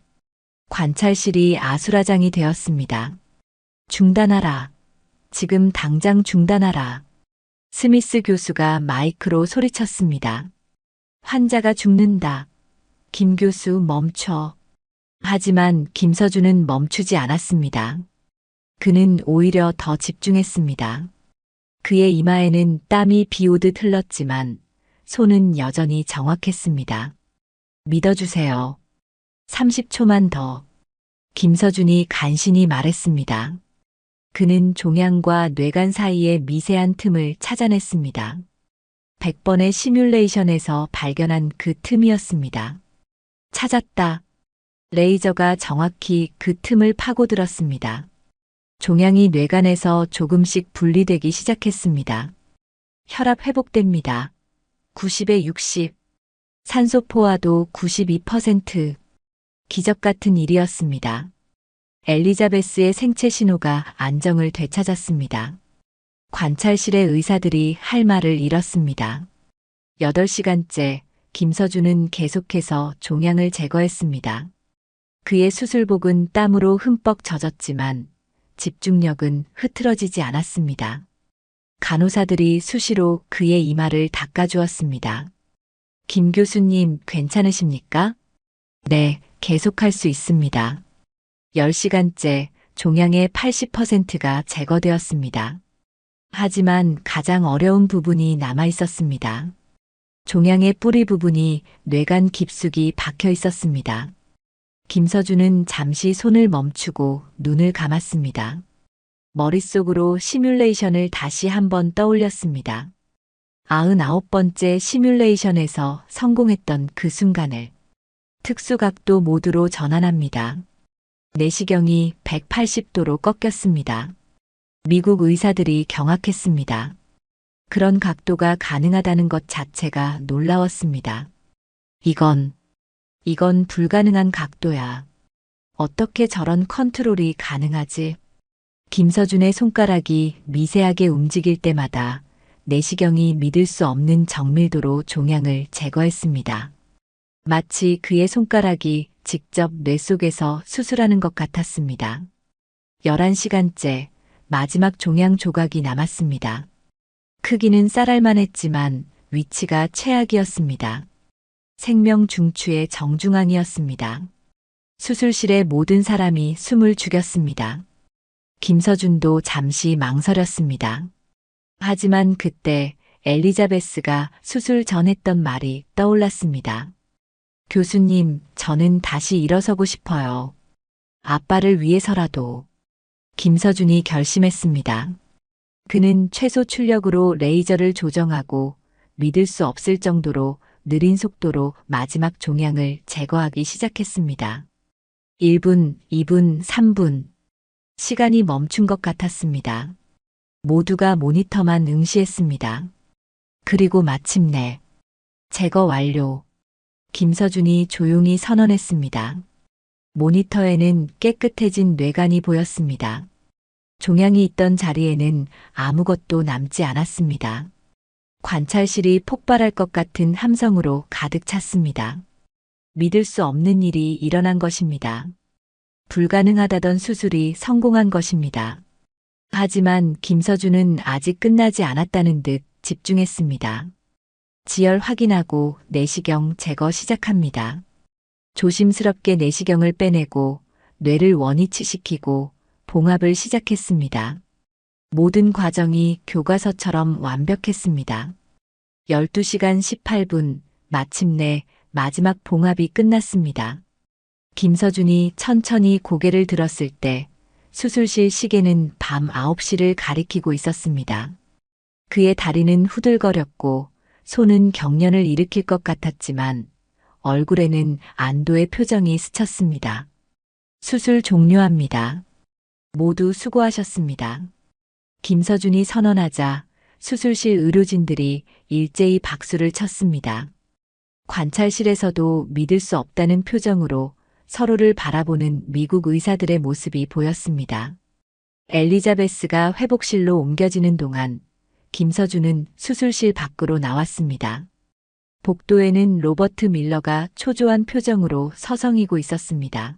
관찰실이 아수라장이 되었습니다. 중단하라. 지금 당장 중단하라. 스미스 교수가 마이크로 소리쳤습니다. 환자가 죽는다. 김 교수 멈춰. 하지만 김서준은 멈추지 않았습니다. 그는 오히려 더 집중했습니다. 그의 이마에는 땀이 비오듯 흘렀지만 손은 여전히 정확했습니다. 믿어주세요. 30초만 더. 김서준이 간신히 말했습니다. 그는 종양과 뇌관 사이의 미세한 틈을 찾아냈습니다. 100번의 시뮬레이션에서 발견한 그 틈이었습니다. 찾았다. 레이저가 정확히 그 틈을 파고들었습니다. 종양이 뇌관에서 조금씩 분리되기 시작했습니다. 혈압 회복됩니다. 90에 60. 산소 포화도 92%. 기적 같은 일이었습니다. 엘리자베스의 생체 신호가 안정을 되찾았습니다. 관찰실의 의사들이 할 말을 잃었습니다. 8시간째 김서준은 계속해서 종양을 제거했습니다. 그의 수술복은 땀으로 흠뻑 젖었지만 집중력은 흐트러지지 않았습니다. 간호사들이 수시로 그의 이마를 닦아주었습니다. 김 교수님 괜찮으십니까? 네, 계속할 수 있습니다. 10시간째 종양의 80%가 제거되었습니다. 하지만 가장 어려운 부분이 남아 있었습니다. 종양의 뿌리 부분이 뇌관 깊숙이 박혀 있었습니다. 김서준은 잠시 손을 멈추고 눈을 감았습니다. 머릿속으로 시뮬레이션을 다시 한번 떠올렸습니다. 99번째 시뮬레이션에서 성공했던 그 순간을 특수각도 모드로 전환합니다. 내시경이 180도로 꺾였습니다. 미국 의사들이 경악했습니다. 그런 각도가 가능하다는 것 자체가 놀라웠습니다. 이건 불가능한 각도야. 어떻게 저런 컨트롤이 가능하지? 김서준의 손가락이 미세하게 움직일 때마다 내시경이 믿을 수 없는 정밀도로 종양을 제거했습니다. 마치 그의 손가락이 직접 뇌 속에서 수술하는 것 같았습니다. 11시간째 마지막 종양 조각이 남았습니다. 크기는 쌀알만 했지만 위치가 최악이었습니다. 생명 중추의 정중앙이었습니다. 수술실의 모든 사람이 숨을 죽였습니다. 김서준도 잠시 망설였습니다. 하지만 그때 엘리자베스가 수술 전 했던 말이 떠올랐습니다. 교수님, 저는 다시 일어서고 싶어요. 아빠를 위해서라도. 김서준이 결심했습니다. 그는 최소 출력으로 레이저를 조정하고 믿을 수 없을 정도로 느린 속도로 마지막 종양을 제거하기 시작했습니다. 1분, 2분, 3분. 시간이 멈춘 것 같았습니다. 모두가 모니터만 응시했습니다. 그리고 마침내 제거 완료. 김서준이 조용히 선언했습니다. 모니터에는 깨끗해진 뇌관이 보였습니다. 종양이 있던 자리에는 아무것도 남지 않았습니다. 관찰실이 폭발할 것 같은 함성으로 가득 찼습니다. 믿을 수 없는 일이 일어난 것입니다. 불가능하다던 수술이 성공한 것입니다. 하지만 김서준은 아직 끝나지 않았다는 듯 집중했습니다. 지혈 확인하고 내시경 제거 시작합니다. 조심스럽게 내시경을 빼내고 뇌를 원위치시키고 봉합을 시작했습니다. 모든 과정이 교과서처럼 완벽했습니다. 12시간 18분, 마침내 마지막 봉합이 끝났습니다. 김서준이 천천히 고개를 들었을 때 수술실 시계는 밤 9시를 가리키고 있었습니다. 그의 다리는 후들거렸고 손은 경련을 일으킬 것 같았지만 얼굴에는 안도의 표정이 스쳤습니다. 수술 종료합니다. 모두 수고하셨습니다. 김서준이 선언하자 수술실 의료진들이 일제히 박수를 쳤습니다. 관찰실에서도 믿을 수 없다는 표정으로 서로를 바라보는 미국 의사들의 모습이 보였습니다. 엘리자베스가 회복실로 옮겨지는 동안 김서준은 수술실 밖으로 나왔습니다. 복도에는 로버트 밀러가 초조한 표정으로 서성이고 있었습니다.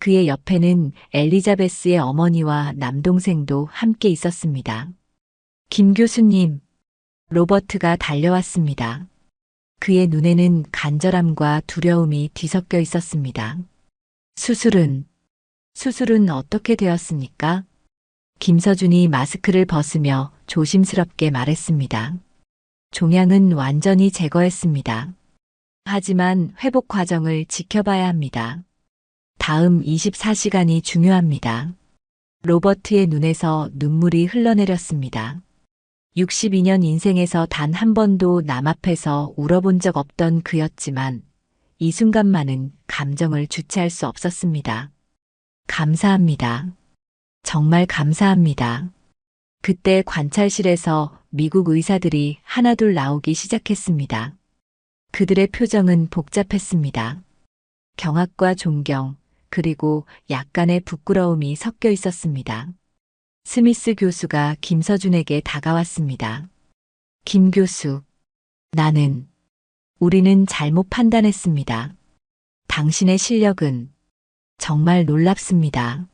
그의 옆에는 엘리자베스의 어머니와 남동생도 함께 있었습니다. 김 교수님, 로버트가 달려왔습니다. 그의 눈에는 간절함과 두려움이 뒤섞여 있었습니다. 수술은 어떻게 되었습니까? 김서준이 마스크를 벗으며 조심스럽게 말했습니다. 종양은 완전히 제거했습니다. 하지만 회복 과정을 지켜봐야 합니다. 다음 24시간이 중요합니다. 로버트의 눈에서 눈물이 흘러내렸습니다. 62년 인생에서 단 한 번도 남 앞에서 울어본 적 없던 그였지만 이 순간만은 감정을 주체할 수 없었습니다. 감사합니다. 정말 감사합니다. 그때 관찰실에서 미국 의사들이 하나둘 나오기 시작했습니다. 그들의 표정은 복잡했습니다. 경악과 존경, 그리고 약간의 부끄러움이 섞여 있었습니다. 스미스 교수가 김서준에게 다가왔습니다. 김 교수, 우리는 잘못 판단했습니다. 당신의 실력은 정말 놀랍습니다.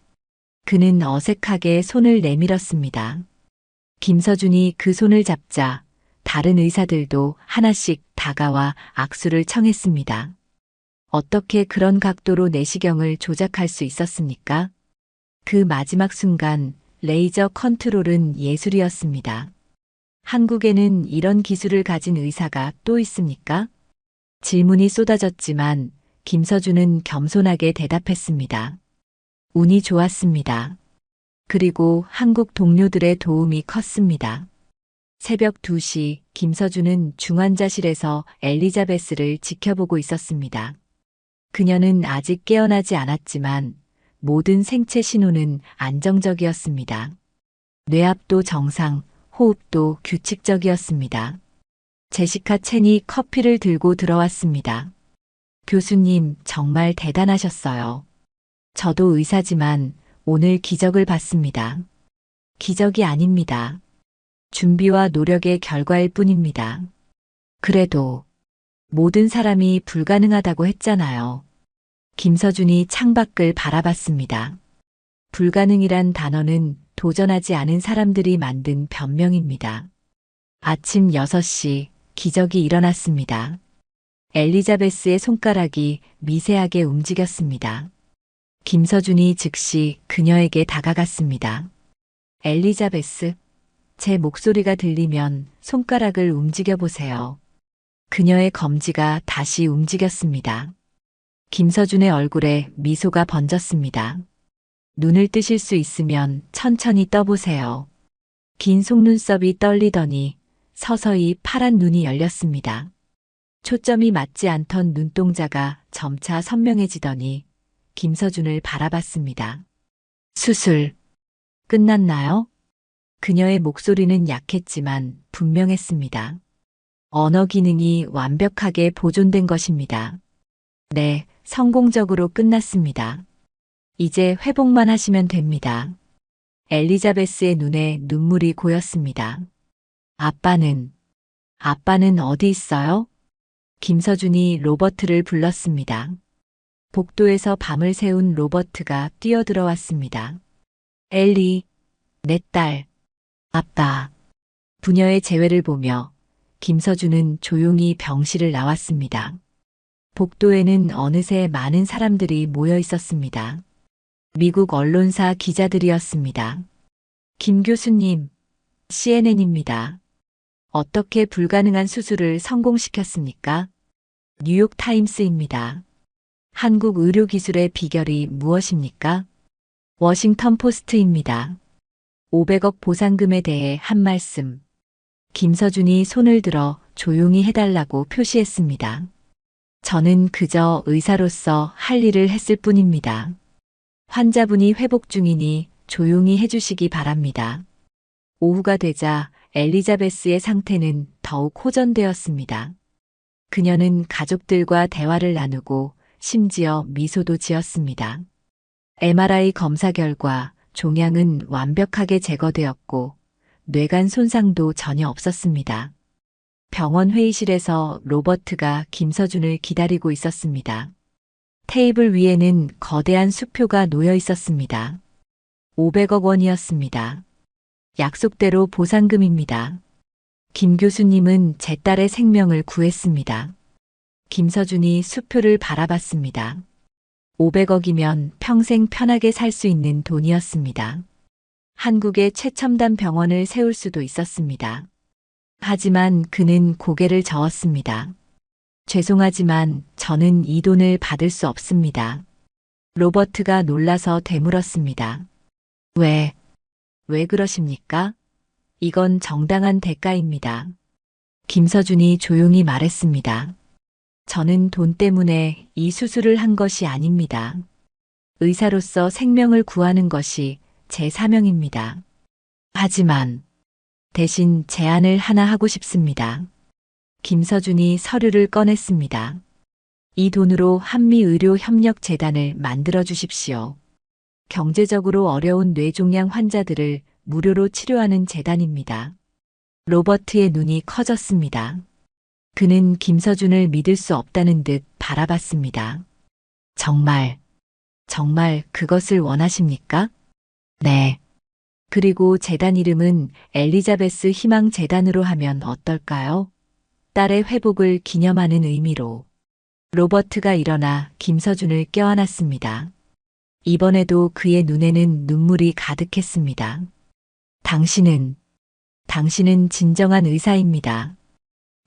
그는 어색하게 손을 내밀었습니다. 김서준이 그 손을 잡자 다른 의사들도 하나씩 다가와 악수를 청했습니다. 어떻게 그런 각도로 내시경을 조작할 수 있었습니까? 그 마지막 순간 레이저 컨트롤은 예술이었습니다. 한국에는 이런 기술을 가진 의사가 또 있습니까? 질문이 쏟아졌지만 김서준은 겸손하게 대답했습니다. 운이 좋았습니다. 그리고 한국 동료들의 도움이 컸습니다. 새벽 2시 김서준은 중환자실에서 엘리자베스를 지켜보고 있었습니다. 그녀는 아직 깨어나지 않았지만 모든 생체 신호는 안정적이었습니다. 뇌압도 정상, 호흡도 규칙적이었습니다. 제시카 첸이 커피를 들고 들어왔습니다. 교수님, 정말 대단하셨어요. 저도 의사지만 오늘 기적을 봤습니다. 기적이 아닙니다. 준비와 노력의 결과일 뿐입니다. 그래도 모든 사람이 불가능하다고 했잖아요. 김서준이 창밖을 바라봤습니다. 불가능이란 단어는 도전하지 않은 사람들이 만든 변명입니다. 아침 6시 기적이 일어났습니다. 엘리자베스의 손가락이 미세하게 움직였습니다. 김서준이 즉시 그녀에게 다가갔습니다. 엘리자베스, 제 목소리가 들리면 손가락을 움직여 보세요. 그녀의 검지가 다시 움직였습니다. 김서준의 얼굴에 미소가 번졌습니다. 눈을 뜨실 수 있으면 천천히 떠보세요. 긴 속눈썹이 떨리더니 서서히 파란 눈이 열렸습니다. 초점이 맞지 않던 눈동자가 점차 선명해지더니 김서준을 바라봤습니다. 수술 끝났나요? 그녀의 목소리는 약했지만 분명했습니다. 언어 기능이 완벽하게 보존된 것입니다. 네, 성공적으로 끝났습니다. 이제 회복만 하시면 됩니다. 엘리자베스의 눈에 눈물이 고였습니다. 아빠는 어디 있어요? 김서준이 로버트를 불렀습니다. 복도에서 밤을 새운 로버트가 뛰어들어왔습니다. 엘리, 내 딸, 아빠. 부녀의 재회를 보며 김서준은 조용히 병실을 나왔습니다. 복도에는 어느새 많은 사람들이 모여 있었습니다. 미국 언론사 기자들이었습니다. 김 교수님, CNN입니다. 어떻게 불가능한 수술을 성공시켰습니까? 뉴욕 타임스입니다. 한국 의료기술의 비결이 무엇입니까? 워싱턴 포스트입니다. 500억 보상금에 대해 한 말씀. 김서준이 손을 들어 조용히 해달라고 표시했습니다. 저는 그저 의사로서 할 일을 했을 뿐입니다. 환자분이 회복 중이니 조용히 해주시기 바랍니다. 오후가 되자 엘리자베스의 상태는 더욱 호전되었습니다. 그녀는 가족들과 대화를 나누고 심지어 미소도 지었습니다. MRI 검사 결과 종양은 완벽하게 제거되었고 뇌관 손상도 전혀 없었습니다. 병원 회의실에서 로버트가 김서준을 기다리고 있었습니다. 테이블 위에는 거대한 수표가 놓여 있었습니다. 500억 원이었습니다. 약속대로 보상금입니다. 김 교수님은 제 딸의 생명을 구했습니다. 김서준이 수표를 바라봤습니다. 500억이면 평생 편하게 살 수 있는 돈이었습니다. 한국의 최첨단 병원을 세울 수도 있었습니다. 하지만 그는 고개를 저었습니다. 죄송하지만 저는 이 돈을 받을 수 없습니다. 로버트가 놀라서 되물었습니다. 왜 그러십니까? 이건 정당한 대가입니다. 김서준이 조용히 말했습니다. 저는 돈 때문에 이 수술을 한 것이 아닙니다. 의사로서 생명을 구하는 것이 제 사명입니다. 하지만 대신 제안을 하나 하고 싶습니다. 김서준이 서류를 꺼냈습니다. 이 돈으로 한미의료협력재단을 만들어 주십시오. 경제적으로 어려운 뇌종양 환자들을 무료로 치료하는 재단입니다. 로버트의 눈이 커졌습니다. 그는 김서준을 믿을 수 없다는 듯 바라봤습니다. 정말 그것을 원하십니까? 네. 그리고 재단 이름은 엘리자베스 희망재단으로 하면 어떨까요? 딸의 회복을 기념하는 의미로. 로버트가 일어나 김서준을 껴안았습니다. 이번에도 그의 눈에는 눈물이 가득했습니다. 당신은 진정한 의사입니다.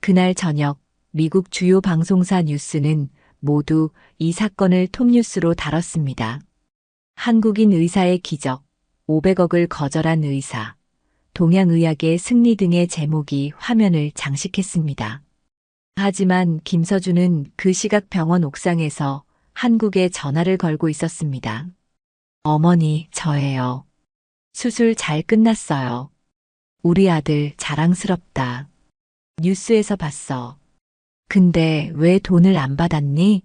그날 저녁 미국 주요 방송사 뉴스는 모두 이 사건을 톱뉴스로 다뤘습니다. 한국인 의사의 기적, 500억을 거절한 의사, 동양의학의 승리 등의 제목이 화면을 장식했습니다. 하지만 김서준은 그 시각 병원 옥상에서 한국에 전화를 걸고 있었습니다. 어머니, 저예요. 수술 잘 끝났어요. 우리 아들 자랑스럽다. 뉴스에서 봤어. 근데 왜 돈을 안 받았니?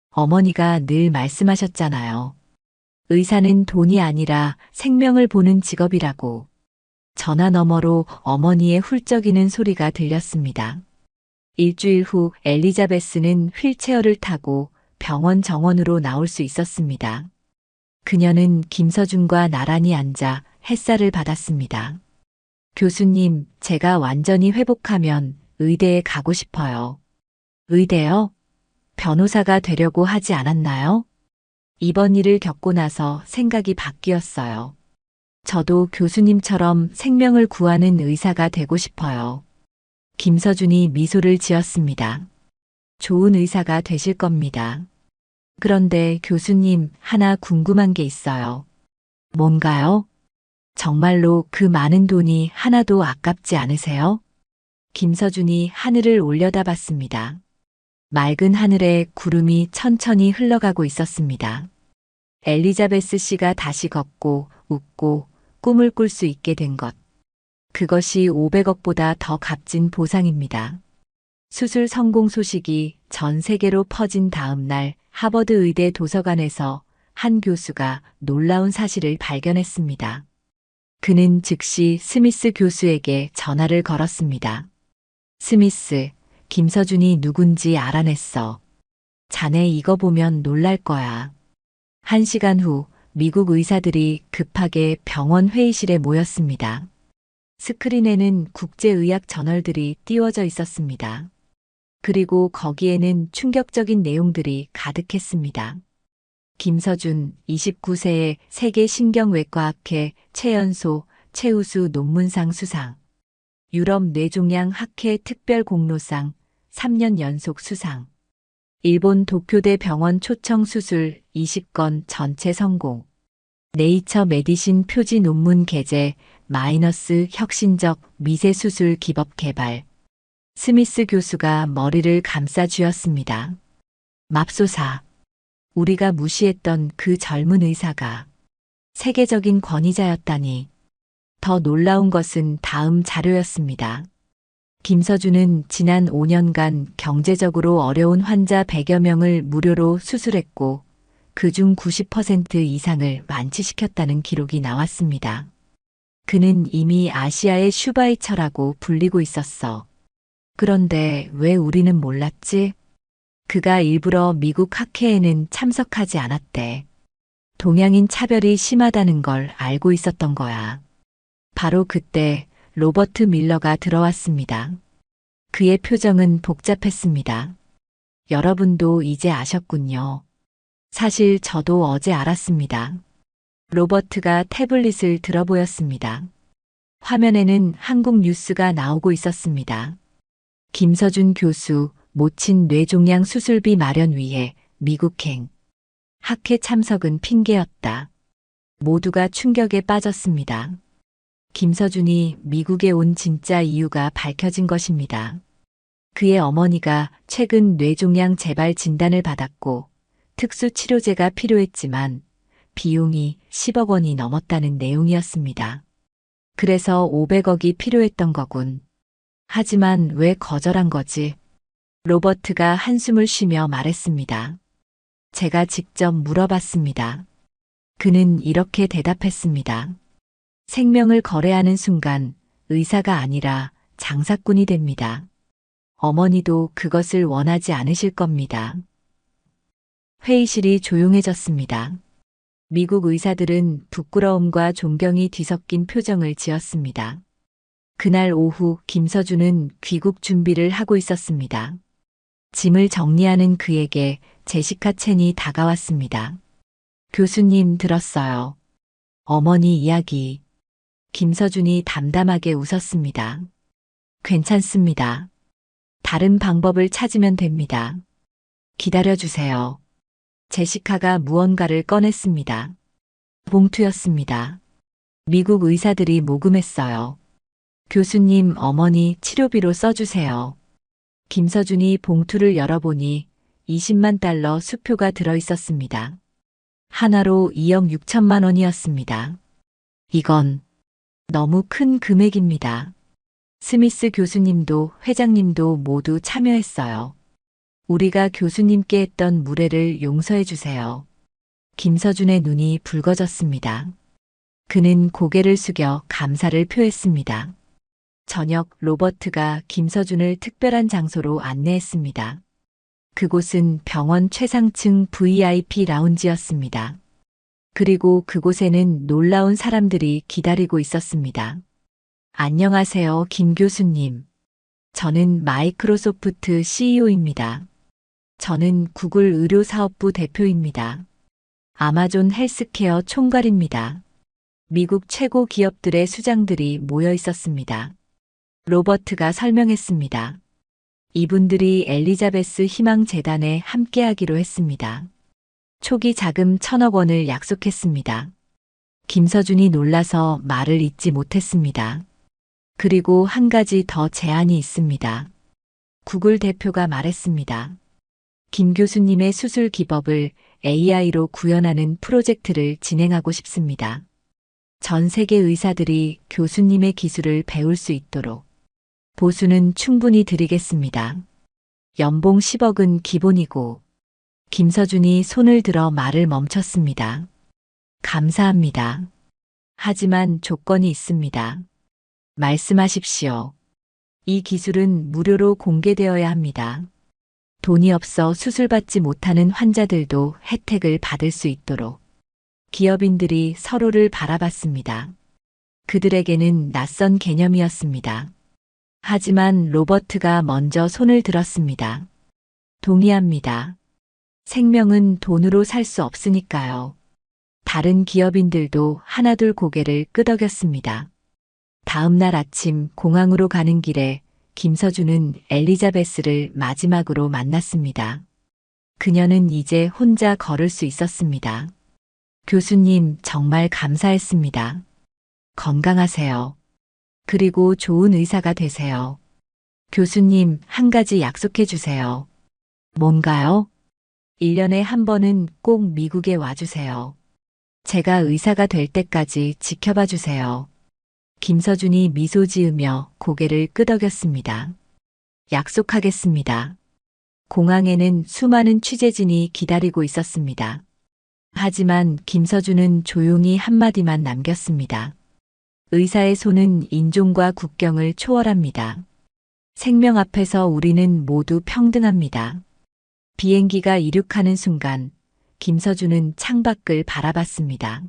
어머니가 늘 말씀하셨잖아요. 의사는 돈이 아니라 생명을 보는 직업이라고. 전화 너머로 어머니의 훌쩍이는 소리가 들렸습니다. 일주일 후 엘리자베스는 휠체어를 타고 병원 정원으로 나올 수 있었습니다. 그녀는 김서준과 나란히 앉아 햇살을 받았습니다. 교수님, 제가 완전히 회복하면 의대에 가고 싶어요. 의대요? 변호사가 되려고 하지 않았나요? 이번 일을 겪고 나서 생각이 바뀌었어요. 저도 교수님처럼 생명을 구하는 의사가 되고 싶어요. 김서준이 미소를 지었습니다. 좋은 의사가 되실 겁니다. 그런데 교수님, 하나 궁금한 게 있어요. 뭔가요? 정말로 그 많은 돈이 하나도 아깝지 않으세요? 김서준이 하늘을 올려다봤습니다. 맑은 하늘에 구름이 천천히 흘러가고 있었습니다. 엘리자베스 씨가 다시 걷고 웃고 꿈을 꿀 수 있게 된 것. 그것이 500억보다 더 값진 보상입니다. 수술 성공 소식이 전 세계로 퍼진 다음 날 하버드 의대 도서관에서 한 교수가 놀라운 사실을 발견했습니다. 그는 즉시 스미스 교수에게 전화를 걸었습니다. 스미스, 김서준이 누군지 알아냈어. 자네 이거 보면 놀랄 거야. 1시간 후 미국 의사들이 급하게 병원 회의실에 모였습니다. 스크린에는 국제의학 저널들이 띄워져 있었습니다. 그리고 거기에는 충격적인 내용들이 가득했습니다. 김서준 29세의 세계신경외과학회 최연소, 최우수 논문상 수상. 유럽 뇌종양 학회 특별 공로상 3년 연속 수상. 일본 도쿄대 병원 초청 수술 20건 전체 성공. 네이처 메디신 표지 논문 게재 마이너스 혁신적 미세 수술 기법 개발. 스미스 교수가 머리를 감싸 쥐었습니다. 맙소사. 우리가 무시했던 그 젊은 의사가 세계적인 권위자였다니. 더 놀라운 것은 다음 자료였습니다. 김서준은 지난 5년간 경제적으로 어려운 환자 100여 명을 무료로 수술했고 그중 90% 이상을 완치시켰다는 기록이 나왔습니다. 그는 이미 아시아의 슈바이처라고 불리고 있었어. 그런데 왜 우리는 몰랐지? 그가 일부러 미국 학회에는 참석하지 않았대. 동양인 차별이 심하다는 걸 알고 있었던 거야. 바로 그때 로버트 밀러가 들어왔습니다. 그의 표정은 복잡했습니다. 여러분도 이제 아셨군요. 사실 저도 어제 알았습니다. 로버트가 태블릿을 들어보였습니다. 화면에는 한국 뉴스가 나오고 있었습니다. 김서준 교수 모친 뇌종양 수술비 마련 위해 미국행. 학회 참석은 핑계였다. 모두가 충격에 빠졌습니다. 김서준이 미국에 온 진짜 이유가 밝혀진 것입니다. 그의 어머니가 최근 뇌종양 재발 진단을 받았고 특수 치료제가 필요했지만 비용이 10억 원이 넘었다는 내용이었습니다. 그래서 500억이 필요했던 거군. 하지만 왜 거절한 거지? 로버트가 한숨을 쉬며 말했습니다. 제가 직접 물어봤습니다. 그는 이렇게 대답했습니다. 생명을 거래하는 순간 의사가 아니라 장사꾼이 됩니다. 어머니도 그것을 원하지 않으실 겁니다. 회의실이 조용해졌습니다. 미국 의사들은 부끄러움과 존경이 뒤섞인 표정을 지었습니다. 그날 오후 김서준은 귀국 준비를 하고 있었습니다. 짐을 정리하는 그에게 제시카 첸이 다가왔습니다. 교수님 들었어요. 어머니 이야기. 김서준이 담담하게 웃었습니다. 괜찮습니다. 다른 방법을 찾으면 됩니다. 기다려주세요. 제시카가 무언가를 꺼냈습니다. 봉투였습니다. 미국 의사들이 모금했어요. 교수님 어머니 치료비로 써주세요. 김서준이 봉투를 열어보니 20만 달러 수표가 들어있었습니다. 하나로 2억 6천만 원이었습니다. 이건 너무 큰 금액입니다. 스미스 교수님도 회장님도 모두 참여했어요. 우리가 교수님께 했던 무례를 용서해 주세요. 김서준의 눈이 붉어졌습니다. 그는 고개를 숙여 감사를 표했습니다. 저녁 로버트가 김서준을 특별한 장소로 안내했습니다. 그곳은 병원 최상층 VIP 라운지였습니다. 그리고 그곳에는 놀라운 사람들이 기다리고 있었습니다. 안녕하세요, 김 교수님. 저는 마이크로소프트 CEO입니다. 저는 구글 의료사업부 대표입니다. 아마존 헬스케어 총괄입니다. 미국 최고 기업들의 수장들이 모여 있었습니다. 로버트가 설명했습니다. 이분들이 엘리자베스 희망재단에 함께하기로 했습니다. 초기 자금 1,000억 원을 약속했습니다. 김서준이 놀라서 말을 잇지 못했습니다. 그리고 한 가지 더 제안이 있습니다. 구글 대표가 말했습니다. 김 교수님의 수술 기법을 AI로 구현하는 프로젝트를 진행하고 싶습니다. 전 세계 의사들이 교수님의 기술을 배울 수 있도록 보수는 충분히 드리겠습니다. 연봉 10억은 기본이고 김서준이 손을 들어 말을 멈췄습니다. 감사합니다. 하지만 조건이 있습니다. 말씀하십시오. 이 기술은 무료로 공개되어야 합니다. 돈이 없어 수술받지 못하는 환자들도 혜택을 받을 수 있도록. 기업인들이 서로를 바라봤습니다. 그들에게는 낯선 개념이었습니다. 하지만 로버트가 먼저 손을 들었습니다. 동의합니다. 생명은 돈으로 살 수 없으니까요. 다른 기업인들도 하나둘 고개를 끄덕였습니다. 다음 날 아침 공항으로 가는 길에 김서준은 엘리자베스를 마지막으로 만났습니다. 그녀는 이제 혼자 걸을 수 있었습니다. 교수님, 정말 감사했습니다. 건강하세요. 그리고 좋은 의사가 되세요. 교수님, 한 가지 약속해 주세요. 뭔가요? 1년에 한 번은 꼭 미국에 와주세요. 제가 의사가 될 때까지 지켜봐 주세요. 김서준이 미소 지으며 고개를 끄덕였습니다. 약속하겠습니다. 공항에는 수많은 취재진이 기다리고 있었습니다. 하지만 김서준은 조용히 한마디만 남겼습니다. 의사의 손은 인종과 국경을 초월합니다. 생명 앞에서 우리는 모두 평등합니다. 비행기가 이륙하는 순간 김서준은 창밖을 바라봤습니다.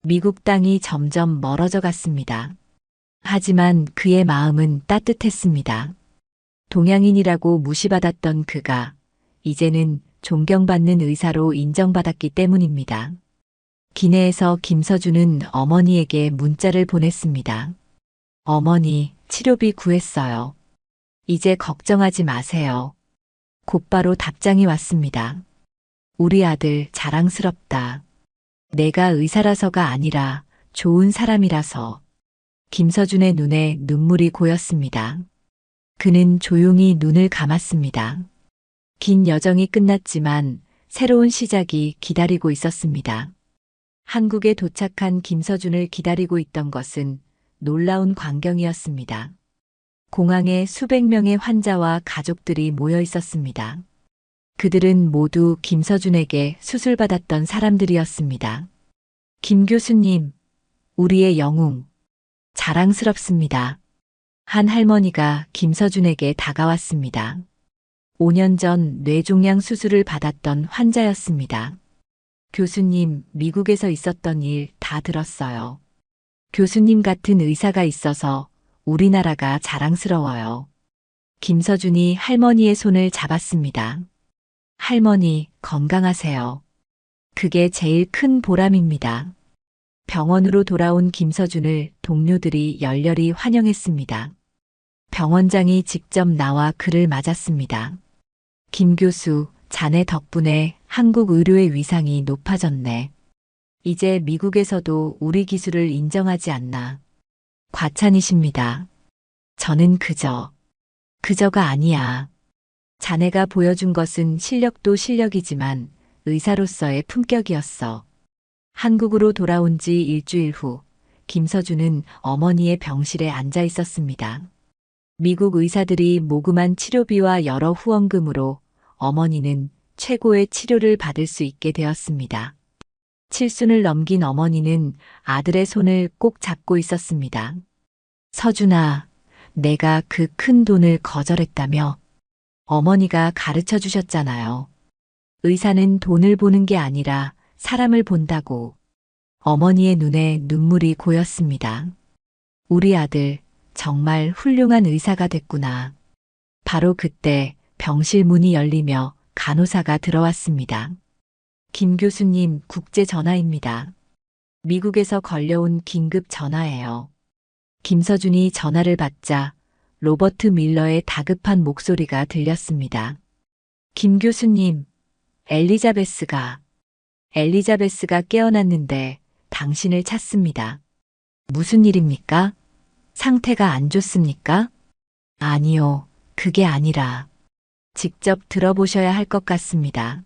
미국 땅이 점점 멀어져 갔습니다. 하지만 그의 마음은 따뜻했습니다. 동양인이라고 무시받았던 그가 이제는 존경받는 의사로 인정받았기 때문입니다. 기내에서 김서준은 어머니에게 문자를 보냈습니다. 어머니, 치료비 구했어요. 이제 걱정하지 마세요. 곧바로 답장이 왔습니다. 우리 아들 자랑스럽다. 내가 의사라서가 아니라 좋은 사람이라서. 김서준의 눈에 눈물이 고였습니다. 그는 조용히 눈을 감았습니다. 긴 여정이 끝났지만 새로운 시작이 기다리고 있었습니다. 한국에 도착한 김서준을 기다리고 있던 것은 놀라운 광경이었습니다. 공항에 수백 명의 환자와 가족들이 모여 있었습니다. 그들은 모두 김서준에게 수술받았던 사람들이었습니다. 김 교수님, 우리의 영웅, 자랑스럽습니다. 한 할머니가 김서준에게 다가왔습니다. 5년 전 뇌종양 수술을 받았던 환자였습니다. 교수님, 미국에서 있었던 일 다 들었어요. 교수님 같은 의사가 있어서 우리나라가 자랑스러워요. 김서준이 할머니의 손을 잡았습니다. 할머니, 건강하세요. 그게 제일 큰 보람입니다. 병원으로 돌아온 김서준을 동료들이 열렬히 환영했습니다. 병원장이 직접 나와 그를 맞았습니다. 김 교수, 자네 덕분에 한국 의료의 위상이 높아졌네. 이제 미국에서도 우리 기술을 인정하지 않나. 과찬이십니다. 저는 그저가 아니야. 자네가 보여준 것은 실력도 실력이지만 의사로서의 품격이었어. 한국으로 돌아온 지 일주일 후 김서준은 어머니의 병실에 앉아 있었습니다. 미국 의사들이 모금한 치료비와 여러 후원금으로 어머니는 최고의 치료를 받을 수 있게 되었습니다. 칠순을 넘긴 어머니는 아들의 손을 꼭 잡고 있었습니다. 서준아, 내가 그 큰 돈을 거절했다며 어머니가 가르쳐 주셨잖아요. 의사는 돈을 보는 게 아니라 사람을 본다고. 어머니의 눈에 눈물이 고였습니다. 우리 아들 정말 훌륭한 의사가 됐구나. 바로 그때 병실 문이 열리며 간호사가 들어왔습니다. 김 교수님, 국제 전화입니다. 미국에서 걸려온 긴급 전화예요. 김서준이 전화를 받자 로버트 밀러의 다급한 목소리가 들렸습니다. 김 교수님, 엘리자베스가 깨어났는데 당신을 찾습니다. 무슨 일입니까? 상태가 안 좋습니까? 아니요, 그게 아니라 직접 들어보셔야 할 것 같습니다.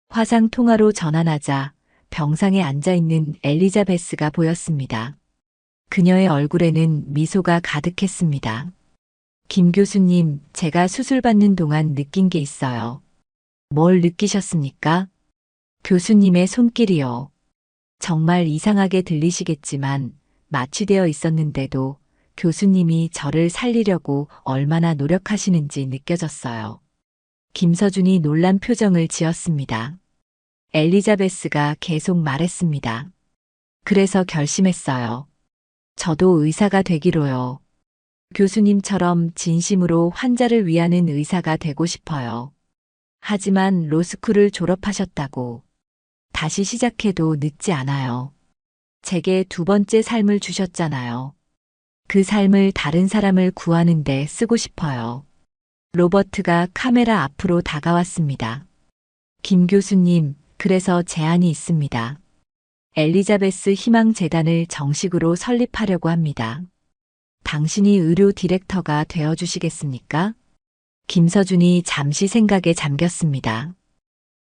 화상 통화로 전환하자 병상에 앉아 있는 엘리자베스가 보였습니다. 그녀의 얼굴에는 미소가 가득했습니다. 김 교수님, 제가 수술받는 동안 느낀 게 있어요. 뭘 느끼셨습니까? 교수님의 손길이요. 정말 이상하게 들리시겠지만 마취되어 있었는데도 교수님이 저를 살리려고 얼마나 노력하시는지 느껴졌어요. 김서준이 놀란 표정을 지었습니다. 엘리자베스가 계속 말했습니다. 그래서 결심했어요. 저도 의사가 되기로요. 교수님처럼 진심으로 환자를 위하는 의사가 되고 싶어요. 하지만 로스쿨을 졸업하셨다고. 다시 시작해도 늦지 않아요. 제게 두 번째 삶을 주셨잖아요. 그 삶을 다른 사람을 구하는 데 쓰고 싶어요. 로버트가 카메라 앞으로 다가왔습니다. 김 교수님, 그래서 제안이 있습니다. 엘리자베스 희망재단을 정식으로 설립하려고 합니다. 당신이 의료 디렉터가 되어주시겠습니까? 김서준이 잠시 생각에 잠겼습니다.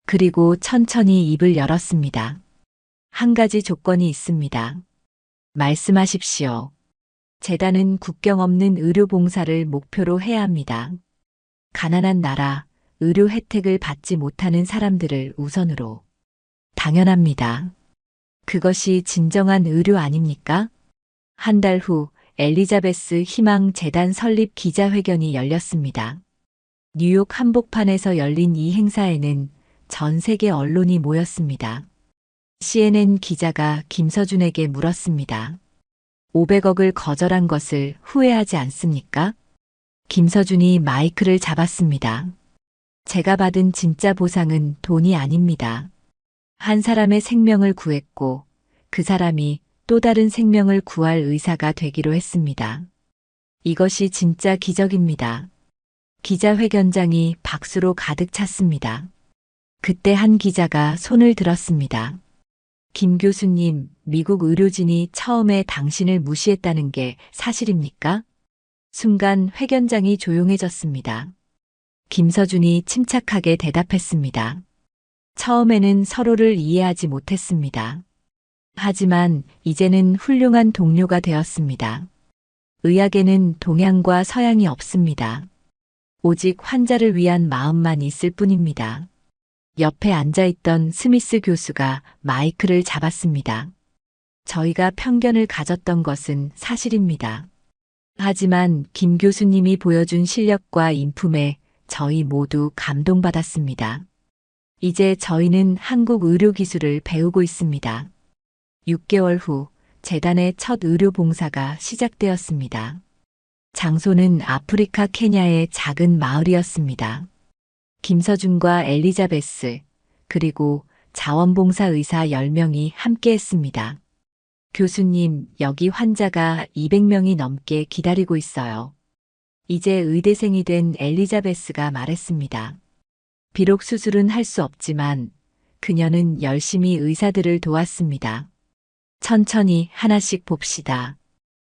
그리고 천천히 입을 열었습니다. 한 가지 조건이 있습니다. 말씀하십시오. 재단은 국경 없는 의료 봉사를 목표로 해야 합니다. 가난한 나라, 의료 혜택을 받지 못하는 사람들을 우선으로. 당연합니다. 그것이 진정한 의료 아닙니까? 한 달 후 엘리자베스 희망 재단 설립 기자회견이 열렸습니다. 뉴욕 한복판에서 열린 이 행사에는 전 세계 언론이 모였습니다. CNN 기자가 김서준에게 물었습니다. 500억을 거절한 것을 후회하지 않습니까? 김서준이 마이크를 잡았습니다. 제가 받은 진짜 보상은 돈이 아닙니다. 한 사람의 생명을 구했고 그 사람이 또 다른 생명을 구할 의사가 되기로 했습니다. 이것이 진짜 기적입니다. 기자회견장이 박수로 가득 찼습니다. 그때 한 기자가 손을 들었습니다. 김 교수님, 미국 의료진이 처음에 당신을 무시했다는 게 사실입니까? 순간 회견장이 조용해졌습니다. 김서준이 침착하게 대답했습니다. 처음에는 서로를 이해하지 못했습니다. 하지만 이제는 훌륭한 동료가 되었습니다. 의학에는 동양과 서양이 없습니다. 오직 환자를 위한 마음만 있을 뿐입니다. 옆에 앉아있던 스미스 교수가 마이크를 잡았습니다. 저희가 편견을 가졌던 것은 사실입니다. 하지만 김 교수님이 보여준 실력과 인품에 저희 모두 감동받았습니다. 이제 저희는 한국 의료 기술을 배우고 있습니다. 6개월 후 재단의 첫 의료 봉사가 시작되었습니다. 장소는 아프리카 케냐의 작은 마을이었습니다. 김서준과 엘리자베스, 그리고 자원봉사 의사 10명이 함께 했습니다. 교수님, 여기 환자가 200명이 넘게 기다리고 있어요. 이제 의대생이 된 엘리자베스가 말했습니다. 비록 수술은 할 수 없지만 그녀는 열심히 의사들을 도왔습니다. 천천히 하나씩 봅시다.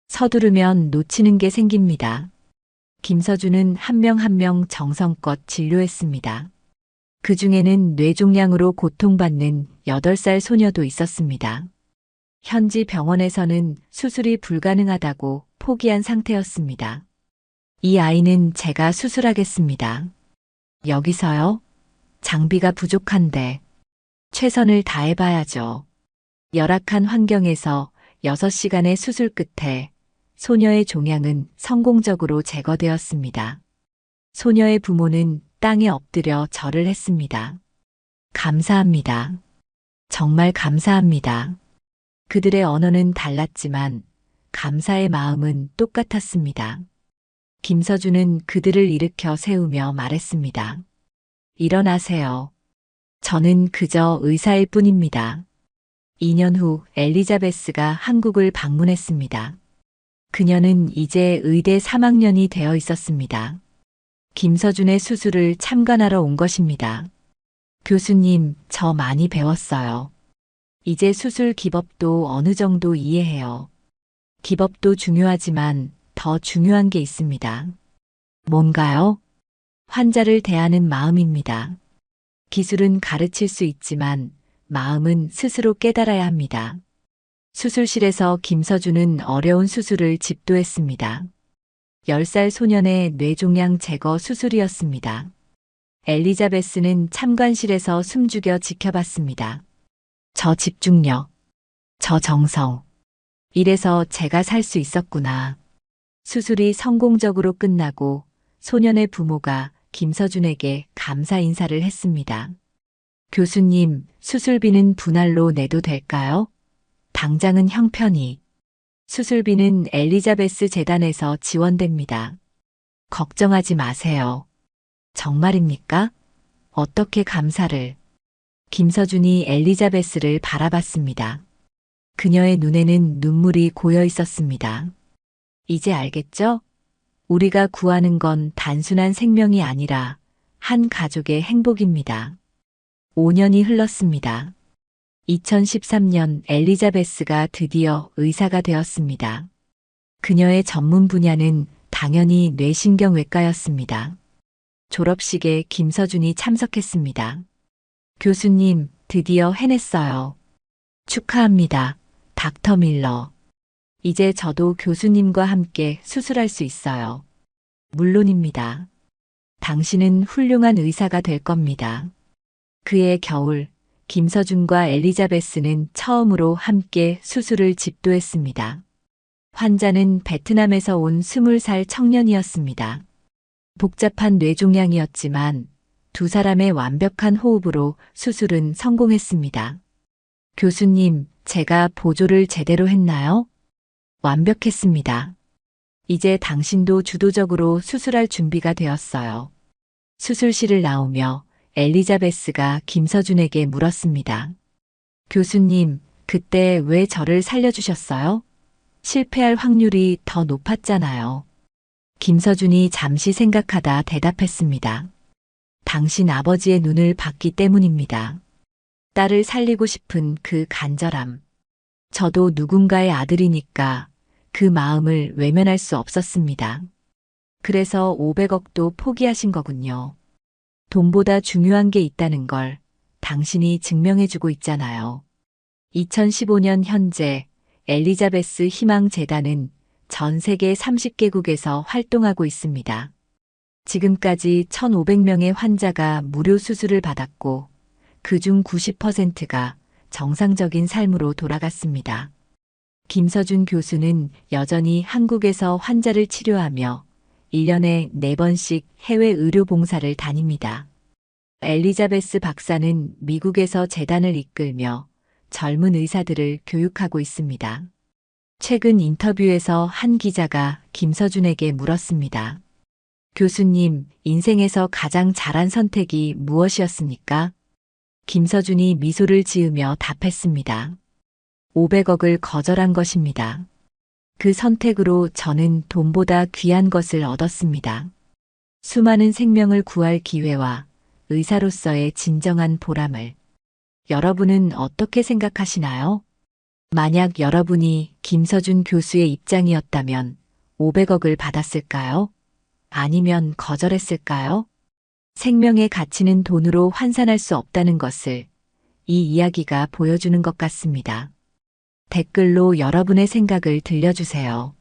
서두르면 놓치는 게 생깁니다. 김서준은 한 명 한 명 정성껏 진료했습니다. 그 중에는 뇌종양으로 고통받는 8살 소녀도 있었습니다. 현지 병원에서는 수술이 불가능하다고 포기한 상태였습니다. 이 아이는 제가 수술하겠습니다. 여기서요? 장비가 부족한데 최선을 다해봐야죠. 열악한 환경에서 6시간의 수술 끝에 소녀의 종양은 성공적으로 제거되었습니다. 소녀의 부모는 땅에 엎드려 절을 했습니다. 감사합니다. 정말 감사합니다. 그들의 언어는 달랐지만 감사의 마음은 똑같았습니다. 김서준은 그들을 일으켜 세우며 말했습니다. 일어나세요. 저는 그저 의사일 뿐입니다. 2년 후 엘리자베스가 한국을 방문했습니다. 그녀는 이제 의대 3학년이 되어 있었습니다. 김서준의 수술을 참관하러 온 것입니다. 교수님, 저 많이 배웠어요. 이제 수술 기법도 어느 정도 이해해요. 기법도 중요하지만 더 중요한 게 있습니다. 뭔가요? 환자를 대하는 마음입니다. 기술은 가르칠 수 있지만 마음은 스스로 깨달아야 합니다. 수술실에서 김서준은 어려운 수술을 집도했습니다. 10살 소년의 뇌종양 제거 수술이었습니다. 엘리자베스는 참관실에서 숨죽여 지켜봤습니다. 저 집중력, 저 정성. 이래서 제가 살 수 있었구나. 수술이 성공적으로 끝나고 소년의 부모가 김서준에게 감사 인사를 했습니다. 교수님, 수술비는 분할로 내도 될까요? 당장은 형편이. 수술비는 엘리자베스 재단에서 지원됩니다. 걱정하지 마세요. 정말입니까? 어떻게 감사를? 김서준이 엘리자베스를 바라봤습니다. 그녀의 눈에는 눈물이 고여 있었습니다. 이제 알겠죠? 우리가 구하는 건 단순한 생명이 아니라 한 가족의 행복입니다. 5년이 흘렀습니다. 2013년 엘리자베스가 드디어 의사가 되었습니다. 그녀의 전문 분야는 당연히 뇌신경외과였습니다. 졸업식에 김서준이 참석했습니다. 교수님, 드디어 해냈어요. 축하합니다, 닥터 밀러. 이제 저도 교수님과 함께 수술할 수 있어요. 물론입니다. 당신은 훌륭한 의사가 될 겁니다. 그해 겨울, 김서준과 엘리자베스는 처음으로 함께 수술을 집도했습니다. 환자는 베트남에서 온 20살 청년이었습니다. 복잡한 뇌종양이었지만 두 사람의 완벽한 호흡으로 수술은 성공했습니다. 교수님, 제가 보조를 제대로 했나요? 완벽했습니다. 이제 당신도 주도적으로 수술할 준비가 되었어요. 수술실을 나오며 엘리자베스가 김서준에게 물었습니다. 교수님, 그때 왜 저를 살려주셨어요? 실패할 확률이 더 높았잖아요. 김서준이 잠시 생각하다 대답했습니다. 당신 아버지의 눈을 봤기 때문입니다. 딸을 살리고 싶은 그 간절함. 저도 누군가의 아들이니까 그 마음을 외면할 수 없었습니다. 그래서 500억도 포기하신 거군요. 돈보다 중요한 게 있다는 걸 당신이 증명해주고 있잖아요. 2015년 현재 엘리자베스 희망재단은 전 세계 30개국에서 활동하고 있습니다. 지금까지 1,500명의 환자가 무료 수술을 받았고 그중 90%가 정상적인 삶으로 돌아갔습니다. 김서준 교수는 여전히 한국에서 환자를 치료하며 1년에 4번씩 해외 의료 봉사를 다닙니다. 엘리자베스 박사는 미국에서 재단을 이끌며 젊은 의사들을 교육하고 있습니다. 최근 인터뷰에서 한 기자가 김서준에게 물었습니다. 교수님, 인생에서 가장 잘한 선택이 무엇이었습니까? 김서준이 미소를 지으며 답했습니다. 500억을 거절한 것입니다. 그 선택으로 저는 돈보다 귀한 것을 얻었습니다. 수많은 생명을 구할 기회와 의사로서의 진정한 보람을. 여러분은 어떻게 생각하시나요? 만약 여러분이 김서준 교수의 입장이었다면 500억을 받았을까요? 아니면 거절했을까요? 생명의 가치는 돈으로 환산할 수 없다는 것을 이 이야기가 보여주는 것 같습니다. 댓글로 여러분의 생각을 들려주세요.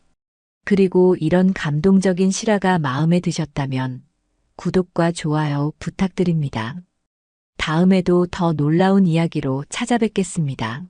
그리고 이런 감동적인 실화가 마음에 드셨다면 구독과 좋아요 부탁드립니다. 다음에도 더 놀라운 이야기로 찾아뵙겠습니다.